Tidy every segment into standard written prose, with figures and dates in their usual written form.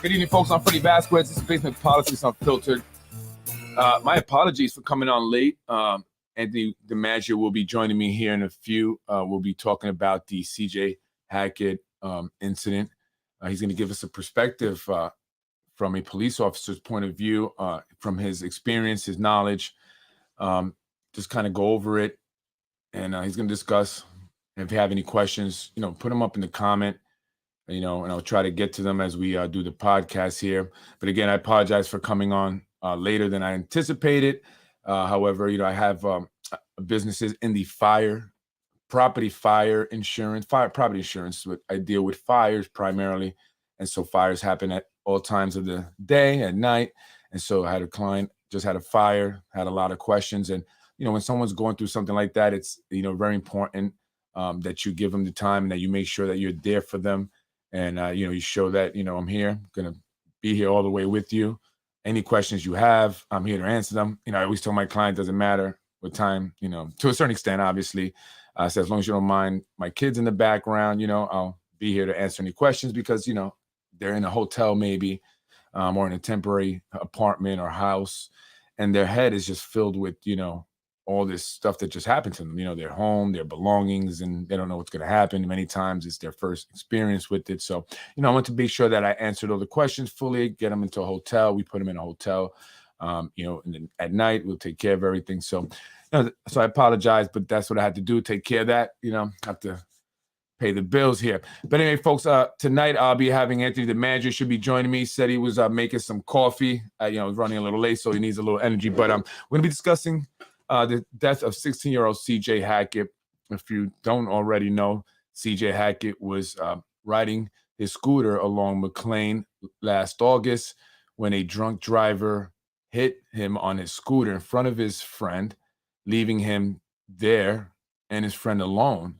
Good evening, folks. I'm Freddie Vasquez. This is Basement Politics Unfiltered. My apologies for coming on late. Anthony DiMaggio will be joining me here in a few. We'll be talking about the CJ Hackett incident. He's going to give us a perspective from a police officer's point of view, from his experience, his knowledge. Just kind of go over it, and he's going to discuss. If you have any questions, put them up in the comment. And I'll try to get to them as we do the podcast here. But again, I apologize for coming on later than I anticipated. However, I have businesses in the property insurance. I deal with fires primarily. And so fires happen at all times of the day, at night. And so I had a client, just had a fire, had a lot of questions. And, when someone's going through something like that, it's, very important that you give them the time and that you make sure that you're there for them. And, you show that, I'm here, going to be here all the way with you. Any questions you have, I'm here to answer them. I always tell my client, doesn't matter what time, to a certain extent, obviously. So as long as you don't mind my kids in the background, I'll be here to answer any questions because, they're in a hotel maybe or in a temporary apartment or house. And their head is just filled with, all this stuff that just happened to them, their home, their belongings, and they don't know what's going to happen. Many times it's their first experience with it. So, I want to be sure that I answered all the questions fully, get them into a hotel. We put them in a hotel, and then at night we'll take care of everything. So, so I apologize, but that's what I had to do. Take care of that, have to pay the bills here. But anyway, folks, tonight I'll be having Anthony DiMaggio should be joining me. He said he was making some coffee. Running a little late, so he needs a little energy. But we're going to be discussing the death of 16-year-old CJ Hackett. If you don't already know, CJ Hackett was riding his scooter along McLean last August when a drunk driver hit him on his scooter in front of his friend, leaving him there and his friend alone.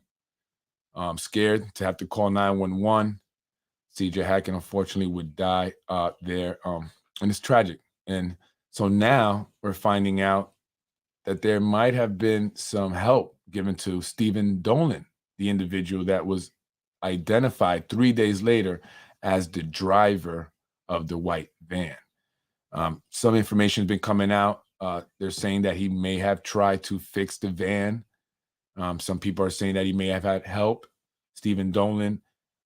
Scared to have to call 911. CJ Hackett, unfortunately, would die there. And it's tragic. And so now we're finding out that there might have been some help given to Stephen Dolan, the individual that was identified 3 days later as the driver of the white van. Some information has been coming out. They're saying that he may have tried to fix the van. Some people are saying that he may have had help. Stephen Dolan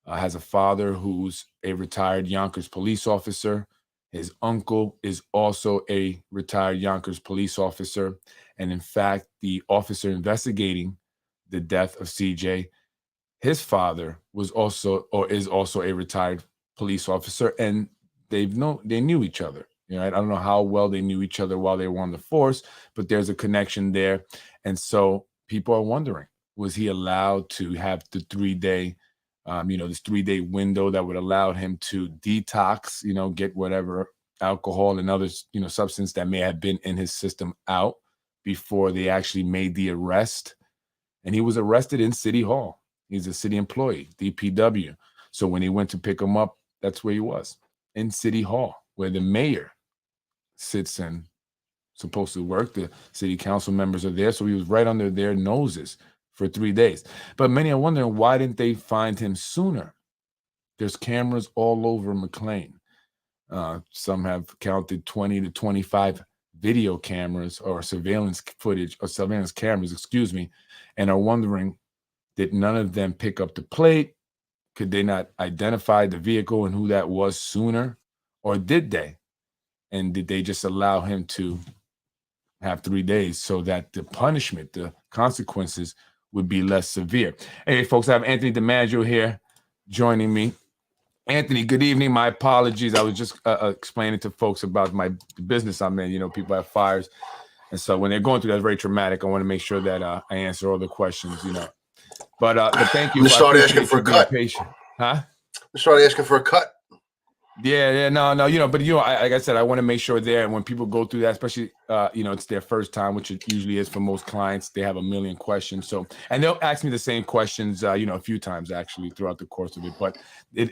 has a father who's a retired Yonkers police officer. His uncle is also a retired Yonkers police officer. And in fact, the officer investigating the death of CJ, his father was also or is also a retired police officer. And they knew each other. I don't know how well they knew each other while they were on the force, but there's a connection there. And so people are wondering, was he allowed to have the 3-day this 3-day window that would allow him to detox, get whatever alcohol and other, substance that may have been in his system out before they actually made the arrest. And he was arrested in City Hall. He's a city employee, DPW. So when he went to pick him up, that's where he was, in City Hall, where the mayor sits and supposed to work. The city council members are there. So he was right under their noses for 3 days. But many are wondering, why didn't they find him sooner? There's cameras all over McLean. Some have counted 20 to 25 video cameras or surveillance cameras, and are wondering, did none of them pick up the plate? Could they not identify the vehicle and who that was sooner? Or did they? And did they just allow him to have 3 days so that the punishment, the consequences would be less severe? Hey, folks, I have Anthony DiMaggio here joining me. Anthony, good evening. My apologies. I was just explaining to folks about my business I'm in. People have fires. And so when they're going through that, very traumatic. I want to make sure that I answer all the questions, But thank you. We started asking for a cut. Patient. Huh? We started asking for a cut. Yeah, no, but like I said, I want to make sure there. And when people go through that, especially, it's their first time, which it usually is for most clients, they have a million questions. So, and they'll ask me the same questions, a few times actually throughout the course of it. But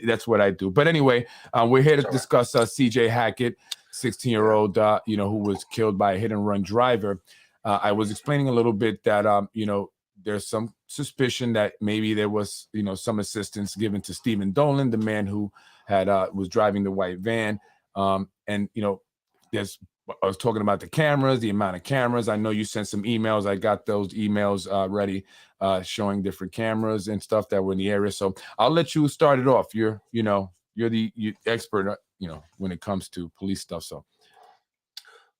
that's what I do. But anyway, we're here to discuss CJ Hackett, 16-year-old, who was killed by a hit and run driver. I was explaining a little bit that, there's some suspicion that maybe there was, some assistance given to Stephen Dolan, the man who had was driving the white van. And there's I was talking about the cameras, the amount of cameras. I know you sent some emails. I got those emails ready, showing different cameras and stuff that were in the area. So I'll let you start it off. You're the expert, when it comes to police stuff. So.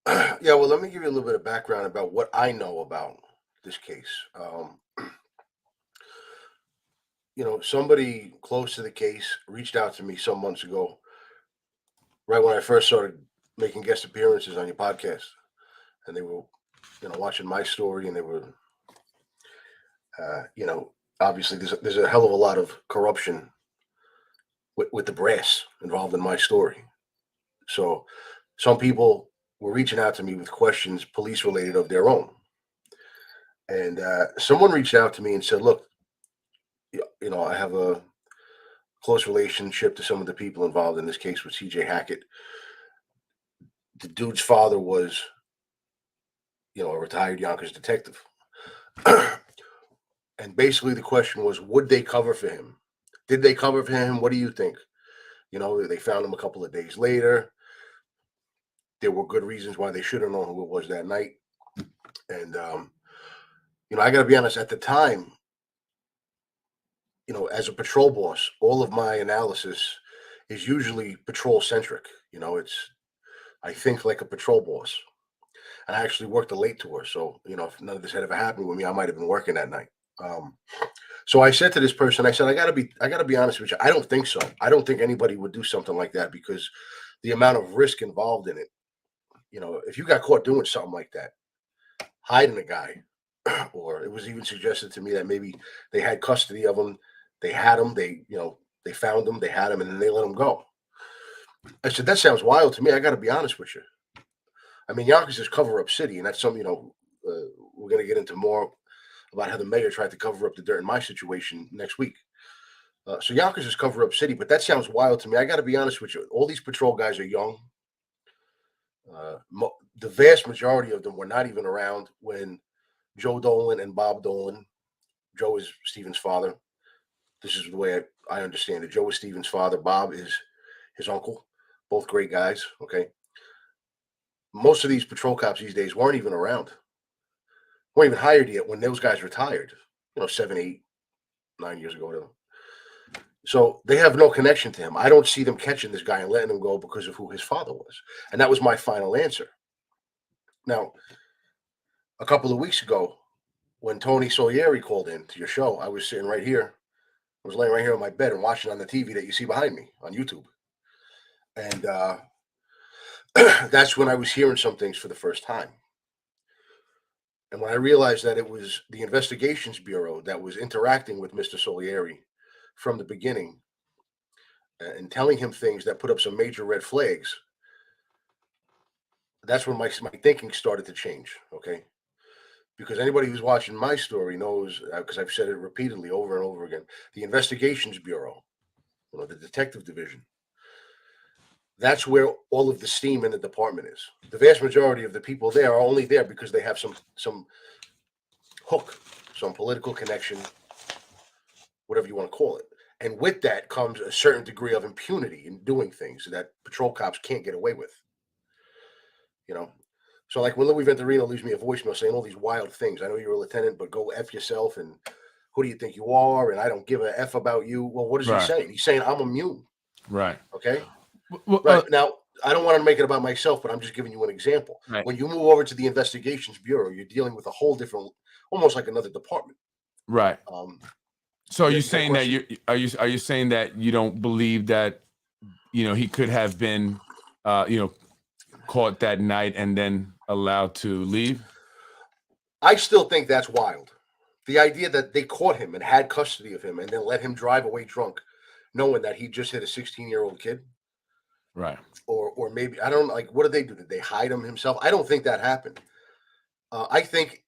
Yeah, well, let me give you a little bit of background about what I know about this case. Somebody close to the case reached out to me some months ago, right when I first started making guest appearances on your podcast, and they were, watching my story, and they were, obviously there's a hell of a lot of corruption with the brass involved in my story. So some people were reaching out to me with questions, police related, of their own. And someone reached out to me and said, look, I have a close relationship to some of the people involved in this case with CJ Hackett. The dude's father was, a retired Yonkers detective. And basically the question was, would they cover for him? Did they cover for him? What do you think? They found him a couple of days later. There were good reasons why they should have known who it was that night. And, I got to be honest, at the time, as a patrol boss, all of my analysis is usually patrol centric. I think like a patrol boss. And I actually worked a late tour. So, if none of this had ever happened with me, I might have been working that night. So I said to this person, I said, I gotta be honest with you. I don't think so. I don't think anybody would do something like that, because the amount of risk involved in it. If you got caught doing something like that, hiding a guy, or it was even suggested to me that maybe they had custody of him. They had him, they found him, they had him, and then they let him go. I said, that sounds wild to me. I got to be honest with you. I mean, Yonkers is cover-up city, and that's something, we're going to get into more about how the mayor tried to cover up the dirt in my situation next week. So Yonkers is cover-up city, but that sounds wild to me. I got to be honest with you. All these patrol guys are young. The vast majority of them were not even around when Joe Dolan and Bob Dolan, Joe is Stephen's father. This is the way I understand it. Joe is Stephen's father. Bob is his uncle. Both great guys. Okay. Most of these patrol cops these days weren't even around. Weren't even hired yet when those guys retired. 7, 8, 9 years ago. Whatever. So they have no connection to him. I don't see them catching this guy and letting him go because of who his father was. And that was my final answer. Now, a couple of weeks ago, when Tony Solieri called in to your show, I was sitting right here. I was laying right here on my bed and watching on the TV that you see behind me on YouTube. And that's when I was hearing some things for the first time. And when I realized that it was the Investigations Bureau that was interacting with Mr. Solieri from the beginning and telling him things that put up some major red flags, that's when my thinking started to change, okay? Because anybody who's watching my story knows, because I've said it repeatedly over and over again, the Investigations Bureau, the detective division, that's where all of the steam in the department is. The vast majority of the people there are only there because they have some hook, some political connection, whatever you want to call it. And with that comes a certain degree of impunity in doing things that patrol cops can't get away with. So like when Louis Venturino leaves me a voicemail saying all these wild things, I know you're a lieutenant, but go F yourself, and who do you think you are? And I don't give a F about you. Well, what is he saying? He's saying I'm immune. Right. Okay. Right. Now, I don't want to make it about myself, but I'm just giving you an example. Right. When you move over to the Investigations Bureau, you're dealing with a whole different, almost like another department. Right. So are you saying that are you saying that you don't believe that, he could have been, caught that night and then allowed to leave? I still think that's wild. The idea that they caught him and had custody of him and then let him drive away drunk, knowing that he just hit a 16-year-old kid. Right. Or maybe, I don't know, like, what did they do? Did they hide him himself? I don't think that happened. I think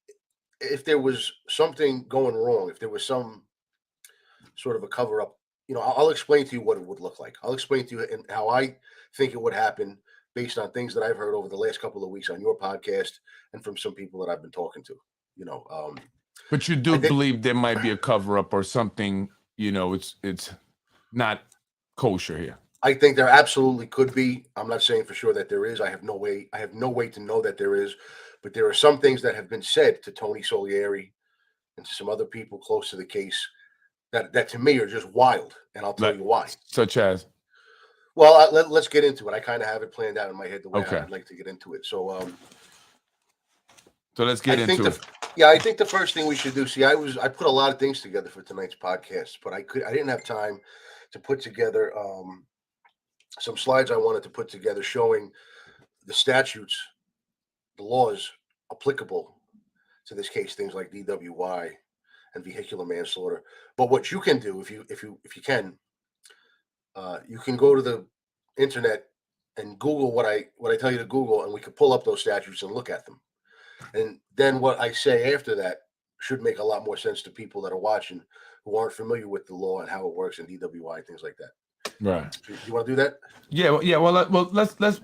if there was something going wrong, if there was some sort of a cover up, I'll explain to you what it would look like. I'll explain to you and how I think it would happen based on things that I've heard over the last couple of weeks on your podcast and from some people that I've been talking to. But you do believe there might be a cover up or something, it's not kosher here. I think there absolutely could be. I'm not saying for sure that there is. I have no way to know that there is, but there are some things that have been said to Tony Solieri and to some other people close to the case that to me are just wild, and I'll tell you why. Such as? Well, let's get into it. I kind of have it planned out in my head the way Okay. I'd like to get into it. So let's get into it. I think the first thing we should do. See, I put a lot of things together for tonight's podcast, but I didn't have time to put together some slides I wanted to put together showing the statutes, the laws applicable to this case, things like DWI and vehicular manslaughter. But what you can do, if you can, you can go to the internet and Google what I tell you to Google, and we could pull up those statutes and look at them. And then what I say after that should make a lot more sense to people that are watching who aren't familiar with the law and how it works in DWI, things like that. Right. You want to do that? Yeah. Well, let's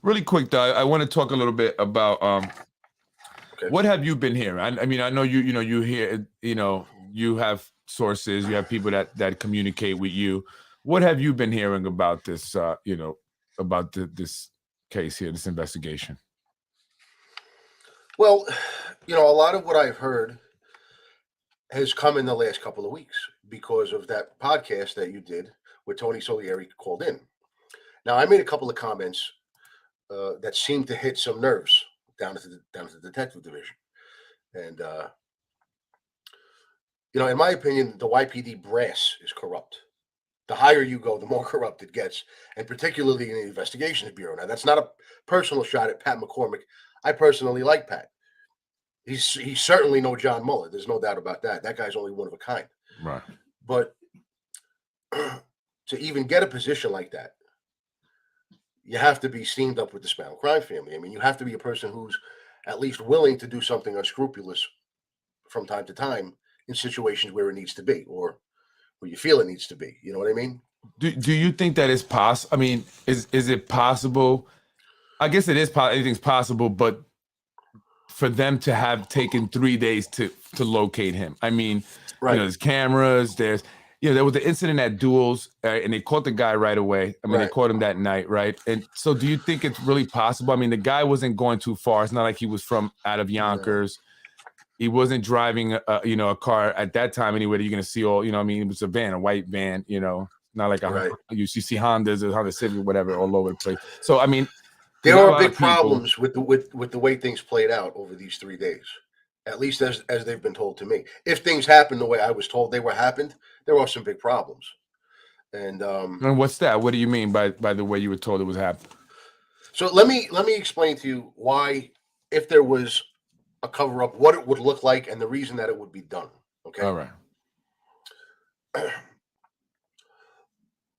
really quick though. I want to talk a little bit about Okay. What have you been hearing? I mean, I know you hear, you have sources, you have people that communicate with you. What have you been hearing about this, about this case here, this investigation? Well, a lot of what I've heard has come in the last couple of weeks because of that podcast that you did where Tony Solieri called in. Now, I made a couple of comments that seemed to hit some nerves down to the detective division. And, in my opinion, the YPD brass is corrupt. The higher you go, the more corrupt it gets, and particularly in the Investigations Bureau. Now, that's not a personal shot at Pat McCormick. I personally like Pat. He's certainly no John Mueller. There's no doubt about that. That guy's only one of a kind. Right. But to even get a position like that, you have to be steamed up with the Spinal Crime family. I mean, you have to be a person who's at least willing to do something unscrupulous from time to time in situations where it needs to be or where you feel it needs to be. You know what I mean? Do you think that it's possible? I mean, is it possible? I guess it is. Anything's possible, but for them to have taken 3 days to locate him. I mean, right. There's cameras, there was the incident at Duels, and they caught the guy right away. I mean, They caught him that night, right? And so do you think it's really possible? I mean, the guy wasn't going too far. It's not like he was from out of Yonkers. He wasn't driving a car at that time anyway that you're going to see all, it was a van, a white van, not like you see Hondas or Honda Civic or whatever all over the place. So, I mean, there are big problems with the way things played out over these 3 days, at least as they've been told to me. If things happened the way I was told happened, there are some big problems. And what's that? What do you mean by the way you were told it was happening? So let me explain to you why, if there was a cover up, what it would look like and the reason that it would be done. Okay. All right.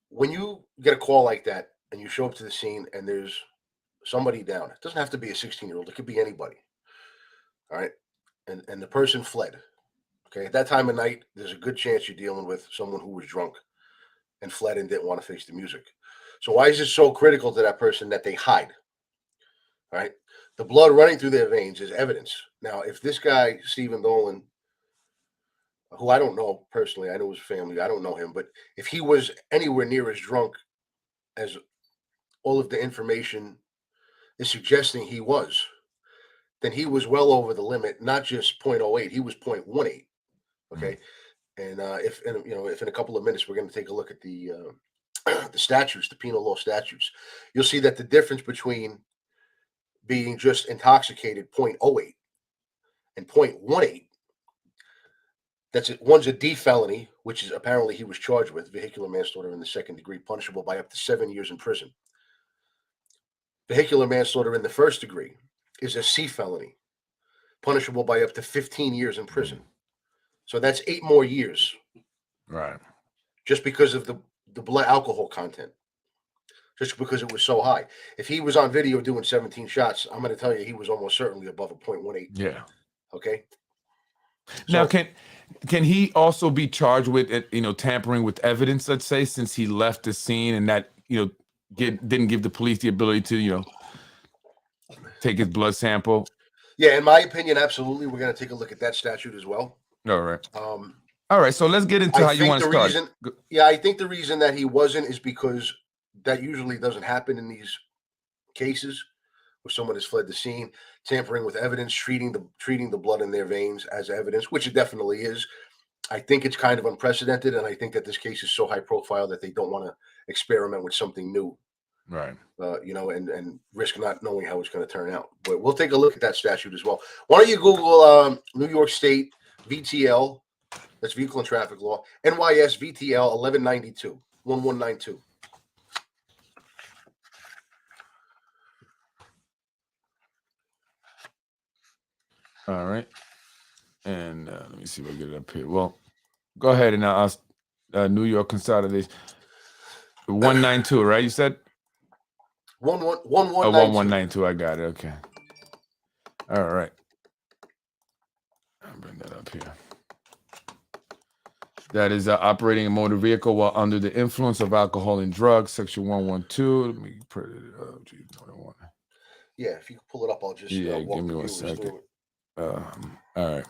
When you get a call like that and you show up to the scene and there's somebody down, it doesn't have to be a 16-year-old. It could be anybody. All right. And the person fled. Okay. At that time of night, there's a good chance you're dealing with someone who was drunk and fled and didn't want to face the music. So why is it so critical to that person that they hide? All right. The blood running through their veins is evidence. Now, if this guy, Stephen Dolan, who I don't know personally, I know his family, I don't know him, but if he was anywhere near as drunk as all of the information is suggesting he was, then he was well over the limit, not just 0.08, he was 0.18. Okay. And if in a couple of minutes we're going to take a look at the statutes, the penal law statutes, you'll see that the difference between being just intoxicated 0.08 and 0.18, that's it. One's a D felony, which is apparently he was charged with, vehicular manslaughter in the second degree, punishable by up to 7 years in prison. Vehicular manslaughter in the first degree is a C felony, punishable by up to 15 years in prison. So that's 8 more years. Right. Just because of the blood alcohol content. Just because it was so high. If he was on video doing 17 shots, I'm going to tell you he was almost certainly above a 0.18. Yeah. Okay. Now, can he also be charged with tampering with evidence? Let's say, since he left the scene and that didn't give the police the ability to take his blood sample. Yeah, in my opinion, absolutely. We're going to take a look at that statute as well. All right. All right. So let's get into how you want to start. I think the reason that he wasn't is because that usually doesn't happen in these cases where someone has fled the scene, tampering with evidence, treating the blood in their veins as evidence, which it definitely is. I think it's kind of unprecedented, and I think that this case is so high profile that they don't want to experiment with something new, right? And risk not knowing how it's going to turn out. But we'll take a look at that statute as well. Why don't you Google New York State VTL, that's Vehicle and Traffic Law, NYS VTL 1192 1192. All right. And let me see if I get it up here. Well, go ahead and ask New York Consolidation 192, right? You said 1192. I got it. Okay. All right. I'll bring that up here. That is operating a motor vehicle while under the influence of alcohol and drugs, Section 112. Let me put it up. Yeah, if you can pull it up, I'll just give me 1 second. All right.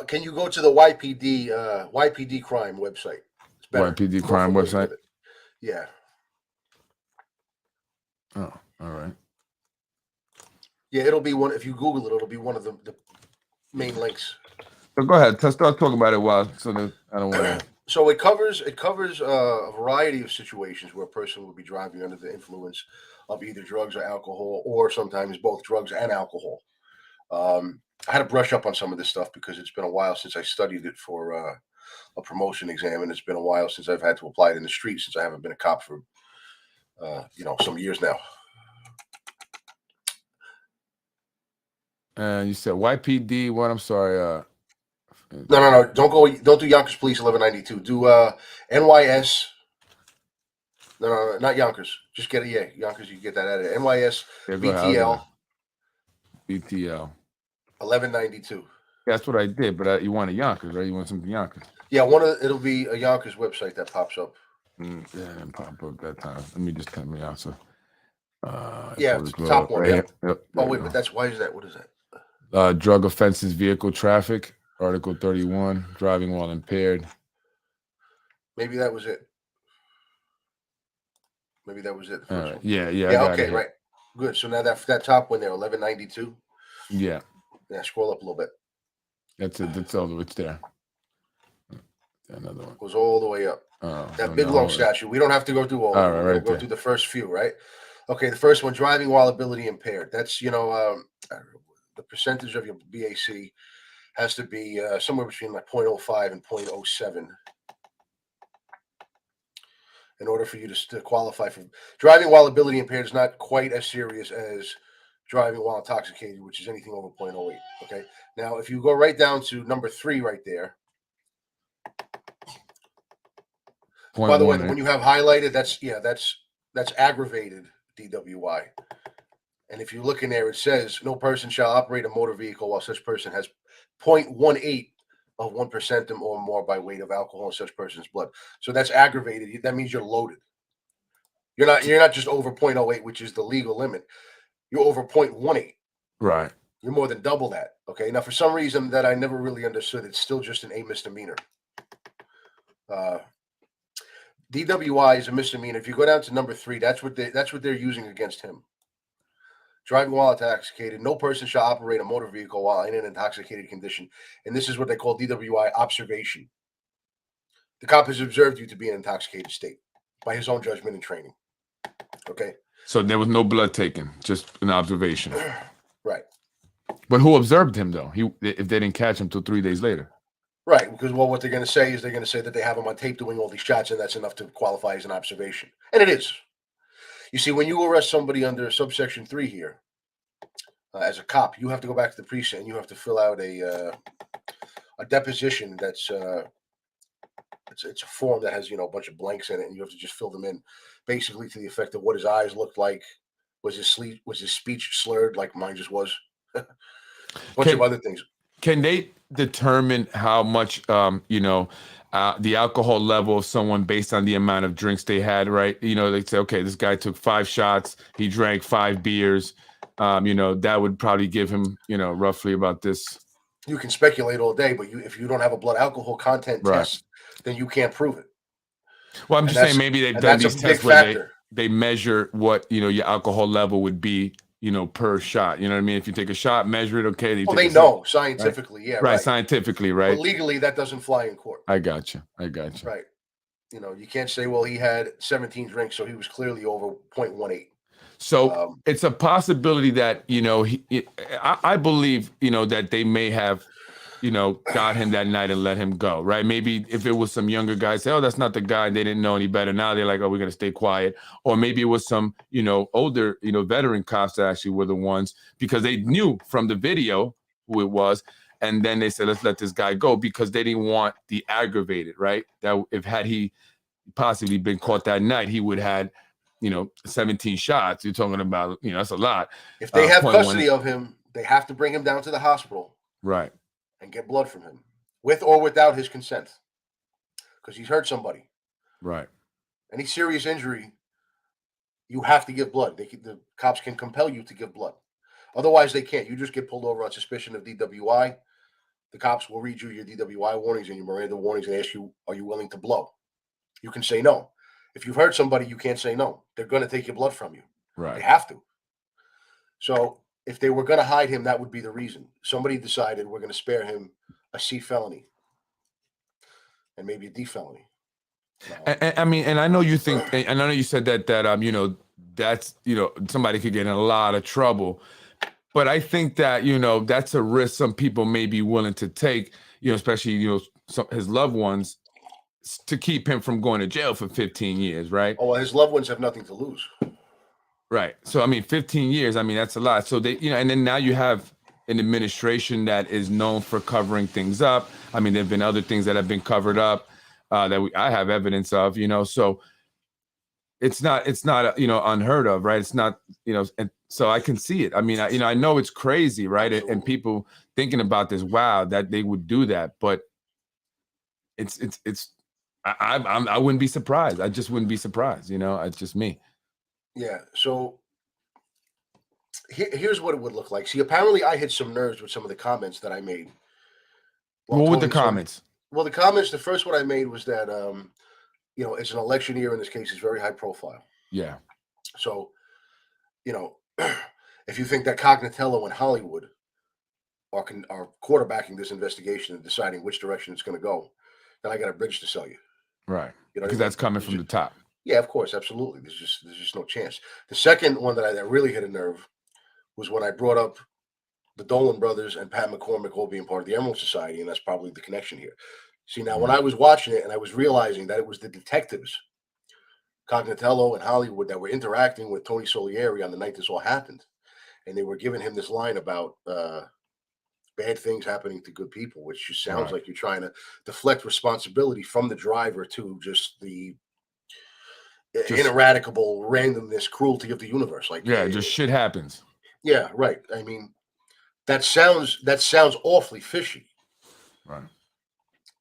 Can you go to the YPD crime website? It's better. YPD crime website? Yeah. Oh, all right. Yeah, it'll be one. If you Google it, it'll be one of the main links. So go ahead. Let's start talking about it while so that I don't want to. So it covers a variety of situations where a person would be driving under the influence of either drugs or alcohol, or sometimes both drugs and alcohol. I had to brush up on some of this stuff because it's been a while since I studied it for a promotion exam, and it's been a while since I've had to apply it in the street since I haven't been a cop for some years now. You said YPD. What? I'm sorry. No. Don't do Yonkers Police 1192. Do NYS. No, not Yonkers. Just get it. Yeah, Yonkers. You get that out of it. NYS VTL. VTL 1192. That's what I did, but you want a Yonkers, right? You want something Yonkers? Yeah, it'll be a Yonkers website that pops up. Yeah, it didn't pop up that time. Let me just tell me out. Yeah, it's the top one. Right. Yeah. Yep, oh wait, but why is that? What is that? Drug offenses, vehicle traffic, Article 31, driving while impaired. Maybe that was it. All right. Yeah. Okay, right. Good. So now that top one there, 1192. Yeah. Yeah. Scroll up a little bit. That's it. That's all. It's there. Another one goes all the way up. That big long statute. We don't have to go through all of them. We'll go through the first few, right? Okay. The first one, driving while ability impaired. That's the percentage of your BAC has to be somewhere between like 0.05 and 0.07 in order for you to qualify for driving while ability impaired. Is not quite as serious as driving while intoxicated, which is anything over 0.08. Okay. Now, if you go right down to number 3 right there. By the way, when you have highlighted, that's aggravated DWI. And if you look in there, it says no person shall operate a motor vehicle while such person has 0.18 of 1% or more by weight of alcohol in such person's blood. So that's aggravated. That means you're loaded. You're not just over 0.08, which is the legal limit. You're over 0.18. Right. You're more than double that. Okay. Now, for some reason that I never really understood, it's still just an A misdemeanor. DWI is a misdemeanor. If you go down to number 3, that's what they're using against him. Driving while intoxicated. No person shall operate a motor vehicle while in an intoxicated condition. And this is what they call DWI observation. The cop has observed you to be in an intoxicated state by his own judgment and training. Okay. So there was no blood taken, just an observation. Right. But who observed him though? If they didn't catch him till 3 days later. Right, because what they're going to say is they're going to say that they have him on tape doing all these shots, and that's enough to qualify as an observation. And it is. You see, when you arrest somebody under subsection 3 here, as a cop, you have to go back to the precinct and you have to fill out a deposition that's it's a form that has a bunch of blanks in it, and you have to just fill them in, basically to the effect of what his eyes looked like, was his speech slurred like mine just was, a bunch of other things. Can they determine how much the alcohol level of someone based on the amount of drinks they had, right? You know, they say, okay, this guy took 5 shots, he drank 5 beers. You know, that would probably give him, you know, roughly about this. You can speculate all day, but if you don't have a blood alcohol content Right. test, then you can't prove it. Well, I'm And just saying maybe they've done that's a these big tests where factor. they measure what, you know, your alcohol level would be, you know, per shot. You know what I mean? If you take a shot, measure it, okay. Well, Take they a sip, know right? scientifically, yeah, Right, right. scientifically, But right? legally, that doesn't fly in court. I got you. I got you. Right. You know, you can't say, well, he had 17 drinks, so he was clearly over 0.18. So it's a possibility that, you know, I believe, you know, that they may have, you know, got him that night and let him go, right? Maybe if it was some younger guys, say, oh, that's not the guy, they didn't know any better. Now they're like, oh, we're going to stay quiet. Or maybe it was some, you know, older, you know, veteran cops that actually were the ones because they knew from the video who it was. And then they said, let's let this guy go because they didn't want the aggravated, right? That if had he possibly been caught that night, he would have had, you know, 17 shots. You're talking about, you know, that's a lot. If they have 0.1. custody of him, they have to bring him down to the hospital. Right. And get blood from him, with or without his consent, because he's hurt somebody. Right. Any serious injury, you have to give blood. The cops can compel you to give blood. Otherwise, they can't. You just get pulled over on suspicion of DWI. The cops will read you your DWI warnings and your Miranda warnings and ask you, are you willing to blow? You can say no. If you've hurt somebody, you can't say no. They're going to take your blood from you. Right. They have to. So if they were going to hide him, that would be the reason. Somebody decided we're going to spare him a C felony and maybe a D felony. I mean, and I know you think, and I know you said that you know, that's, you know, somebody could get in a lot of trouble, but I think that, you know, that's a risk some people may be willing to take, you know, especially, you know, his loved ones, to keep him from going to jail for 15 years, right? Oh, well, his loved ones have nothing to lose. Right. So, I mean, 15 years, I mean, that's a lot. So they, you know, and then now you have an administration that is known for covering things up. I mean, there've been other things that have been covered up that I have evidence of, you know, so it's not, you know, unheard of, right? It's not, you know, and so I can see it. I mean, you know, I know it's crazy, right? And people thinking about this, wow, that they would do that, but I wouldn't be surprised. I just wouldn't be surprised, you know, it's just me. Yeah. So here's what it would look like. See, apparently I hit some nerves with some of the comments that I made. What were the comments? Well, the comments, the first one I made was that, you know, it's an election year in this case, it's very high profile. Yeah. So, you know, if you think that Cognatello and Hollywood are quarterbacking this investigation and deciding which direction it's going to go, then I got a bridge to sell you. Right. You know, because that's coming from the top. Yeah, of course, absolutely. There's just no chance. The second one that really hit a nerve was when I brought up the Dolan brothers and Pat McCormick all being part of the Emerald Society, and that's probably the connection here. See, now when I was watching it and I was realizing that it was the detectives, Cognatello and Hollywood, that were interacting with Tony Solieri on the night this all happened, and they were giving him this line about bad things happening to good people, which just sounds like you're trying to deflect responsibility from the driver to just the ineradicable randomness, cruelty of the universe. Like, yeah, just shit happens. Yeah, right. I mean, that sounds awfully fishy. Right.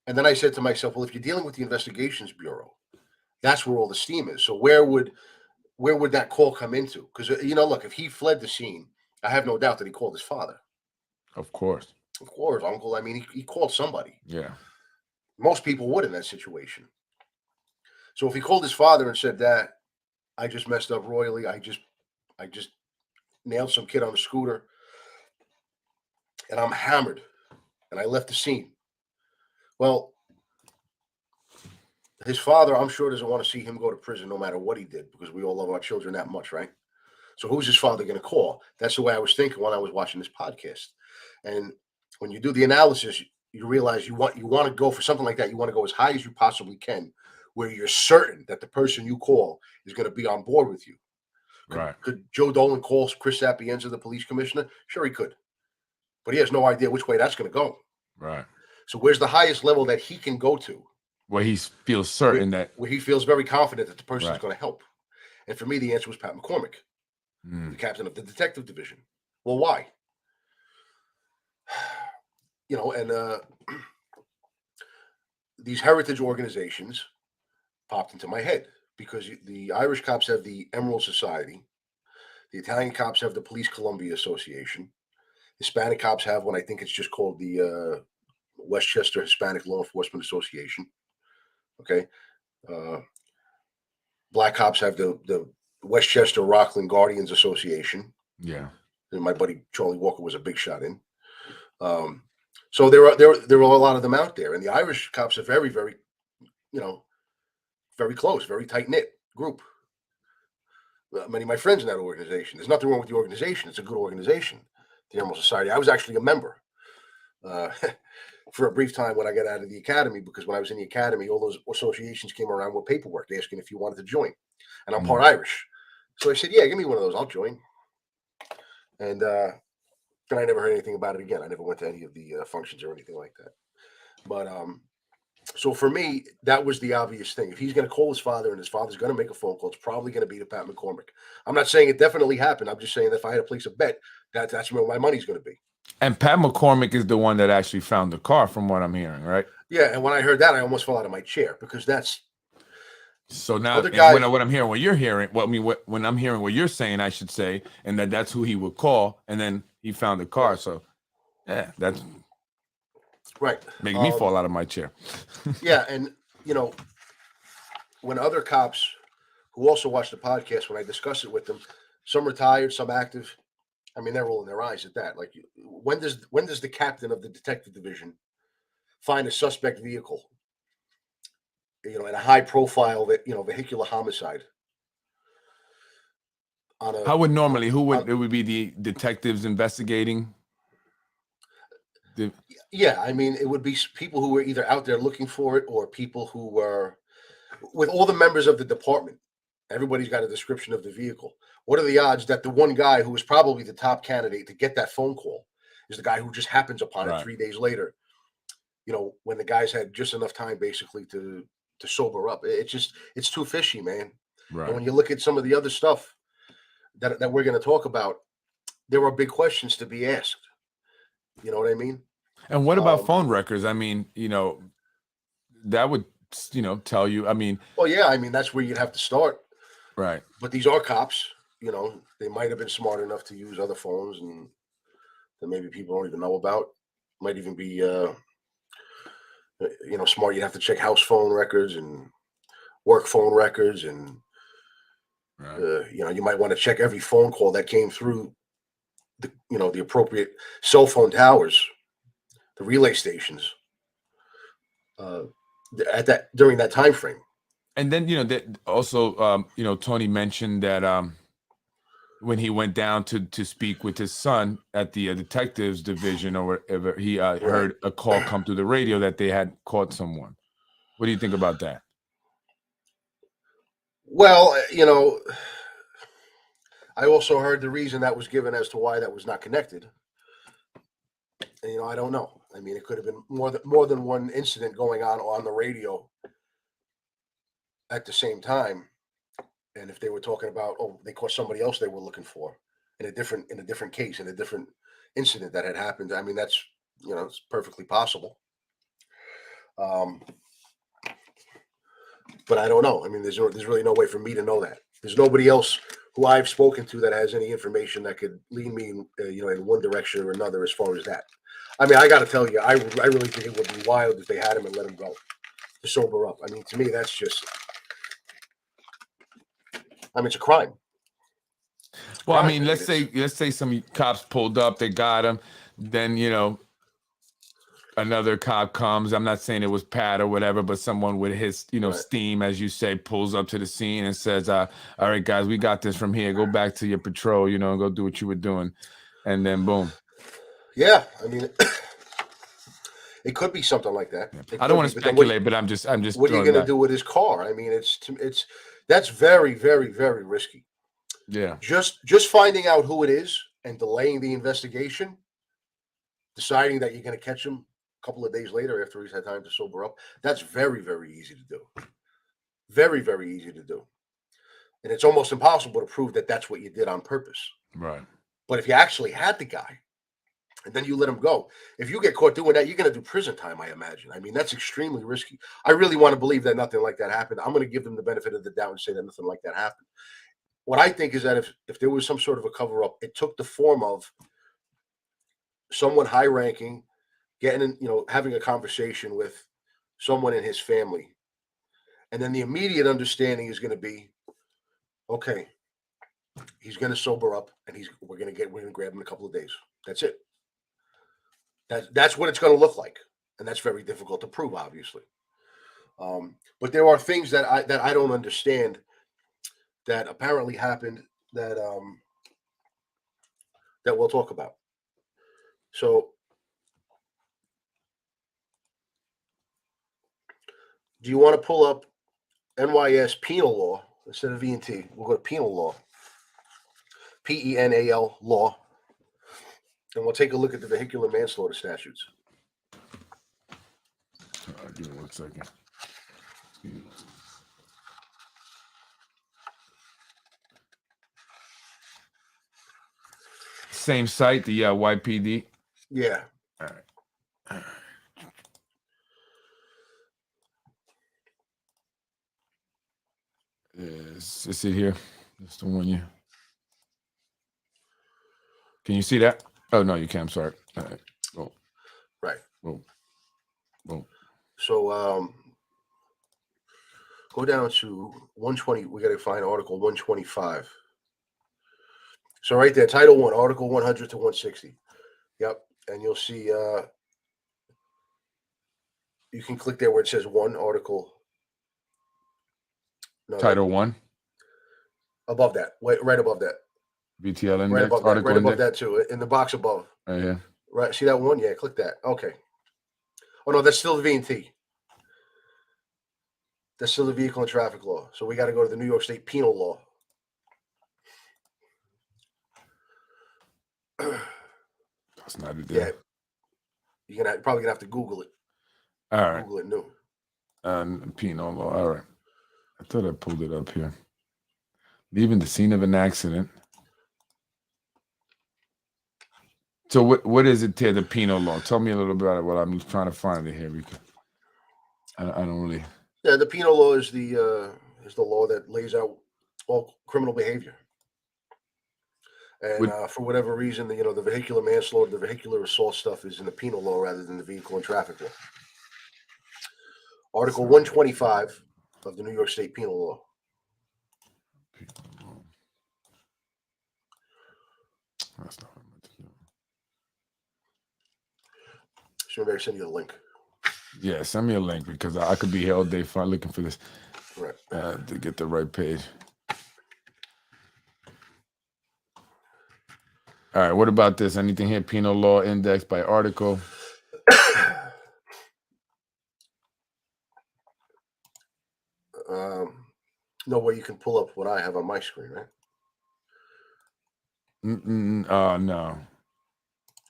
And then I said to myself, well, if you're dealing with the Investigations Bureau, that's where all the steam is. So where would that call come into? Because, you know, look, if he fled the scene, I have no doubt that he called his father. Of course, uncle. I mean, he called somebody. Yeah. Most people would in that situation. So if he called his father and said that, I just messed up royally. I just nailed some kid on a scooter, and I'm hammered, and I left the scene. Well, his father, I'm sure, doesn't want to see him go to prison no matter what he did, because we all love our children that much, right? So who's his father going to call? That's the way I was thinking when I was watching this podcast. And when you do the analysis, you realize you want to go for something like that. You want to go as high as you possibly can, where you're certain that the person you call is going to be on board with you. Could Joe Dolan call Chris Sapienza, the police commissioner? Sure, he could. But he has no idea which way that's going to go. Right. So where's the highest level that he can go to? Where he feels certain where he feels very confident that the person is going to help. And for me, the answer was Pat McCormick, the captain of the detective division. Well, why? You know, and these heritage organizations popped into my head because the Irish cops have the Emerald Society, the Italian cops have the Police Columbia Association, Hispanic cops have one. I think it's just called the Westchester Hispanic Law Enforcement Association. Okay, Black cops have the Westchester Rockland Guardians Association. Yeah. And my buddy Charlie Walker was a big shot in. So there are a lot of them out there, and the Irish cops are very, very, very close, very tight knit group. Many of my friends in that organization. There's nothing wrong with the organization; it's a good organization, the Emerald Society. I was actually a member for a brief time when I got out of the academy, because when I was in the academy, all those associations came around with paperwork asking if you wanted to join, and I'm part Irish, so I said, "Yeah, give me one of those, I'll join." And then I never heard anything about it again. I never went to any of the functions or anything like that. But so for me, that was the obvious thing. If he's going to call his father and his father's going to make a phone call, it's probably going to be to Pat McCormick. I'm not saying it definitely happened. I'm just saying that if I had to place a bet, that's where my money's going to be. And Pat McCormick is the one that actually found the car, from what I'm hearing, right? Yeah, and when I heard that, I almost fell out of my chair, because that's so now what I'm hearing, what you're hearing, when I'm hearing what you're saying, I should say, and that's who he would call, and then he found the car. So yeah, that's right. Making me fall out of my chair. Yeah, and when other cops who also watch the podcast, when I discuss it with them, some retired, some active, I mean, they're rolling their eyes at that. Like, when does the captain of the detective division find a suspect vehicle, in a high profile vehicular homicide? How would normally it would be the detectives investigating? Yeah, I mean, it would be people who were either out there looking for it, or people who were with all the members of the department. Everybody's got a description of the vehicle. What are the odds that the one guy who was probably the top candidate to get that phone call is the guy who just happens upon it 3 days later? When the guys had just enough time basically to sober up. It's too fishy, man. Right. And when you look at some of the other stuff that we're going to talk about, there are big questions to be asked. You know what I mean? And what about phone records? I mean, that would, tell you. I mean, well, yeah, I mean, that's where you'd have to start. Right. But these are cops. They might have been smart enough to use other phones and that maybe people don't even know about. Might even be, smart. You'd have to check house phone records and work phone records, and you might want to check every phone call that came through the appropriate cell phone towers, the relay stations, during that time frame. And then that also Tony mentioned that when he went down to speak with his son at the detectives division or whatever, he heard a call come through the radio that they had caught someone. What do you think about that? Well, I also heard the reason that was given as to why that was not connected. And, I don't know. I mean, it could have been more than one incident going on the radio at the same time. And if they were talking about, they caught somebody else they were looking for in a different case, in a different incident that had happened, I mean, that's it's perfectly possible. But I don't know. I mean, there's really no way for me to know that. There's nobody else who I've spoken to that has any information that could lead me in one direction or another as far as that. I mean, I got to tell you, I really think it would be wild if they had him and let him go to sober up. I mean, to me, that's just, it's a crime. Well, I mean, let's say some cops pulled up, they got him, then another cop comes. I'm not saying it was Pat or whatever, but someone with his steam, as you say, pulls up to the scene and says, "All right, guys, we got this from here. Go back to your patrol, and go do what you were doing," and then boom. Yeah, I mean, it could be something like that. I don't want to speculate, but I'm just. What are you going to do with his car? I mean, that's very, very, very risky. Yeah. Just finding out who it is and delaying the investigation, deciding that you're going to catch him a couple of days later after he's had time to sober up, that's very, very easy to do. Very, very easy to do. And it's almost impossible to prove that that's what you did on purpose. Right. But if you actually had the guy and then you let him go. If you get caught doing that, you're going to do prison time, I imagine. I mean, that's extremely risky. I really want to believe that nothing like that happened. I'm going to give them the benefit of the doubt and say that nothing like that happened. What I think is that if there was some sort of a cover up, it took the form of someone high ranking getting in, having a conversation with someone in his family. And then the immediate understanding is going to be, okay, he's going to sober up and we're going to grab him in a couple of days. That's it. That's what it's going to look like. And that's very difficult to prove, obviously. But there are things that I don't understand that apparently happened that we'll talk about. So, do you want to pull up NYS penal law instead of V&T? We'll go to penal law, PENAL law, and we'll take a look at the vehicular manslaughter statutes. Give me 1 second. Same site, the YPD. Yeah. All right. Is it here? That's the one you. Can you see that? Oh no, you can't. I'm sorry. All right. Oh. Right. Whoa. Whoa. So go down to 120. We got to find Article 125. So right there, Title 1, Article 100 to 160. Yep. And you'll see you can click there where it says 1 Article. No, Title 1. Above that. Right above that. VTL index. Right above that. Article Right above index. that too. In the box above. Right here. Right. See that one? Yeah, click that. Okay. Oh no, that's still the V&T. That's still the vehicle and traffic law. So we got to go to the New York State penal law. That's not it. Yeah. You're probably gonna have to Google it. All right. Google it new. Penal law. All right. I thought I pulled it up here. Leaving the scene of an accident. So what is it here, the penal law? Tell me a little bit about it while I'm trying to find it here, because I don't really. Yeah, the penal law is the law that lays out all criminal behavior. And for whatever reason, the vehicular manslaughter, the vehicular assault stuff is in the penal law rather than the vehicle and traffic law. Article 125 of the New York State penal law. That's not what I meant to do. So I better send you the link. Yeah, send me a link because I could be here all day looking for this. Right. To get the right page. All right, what about this? Anything here? Penal law index by article. No way you can pull up what I have on my screen, right? No.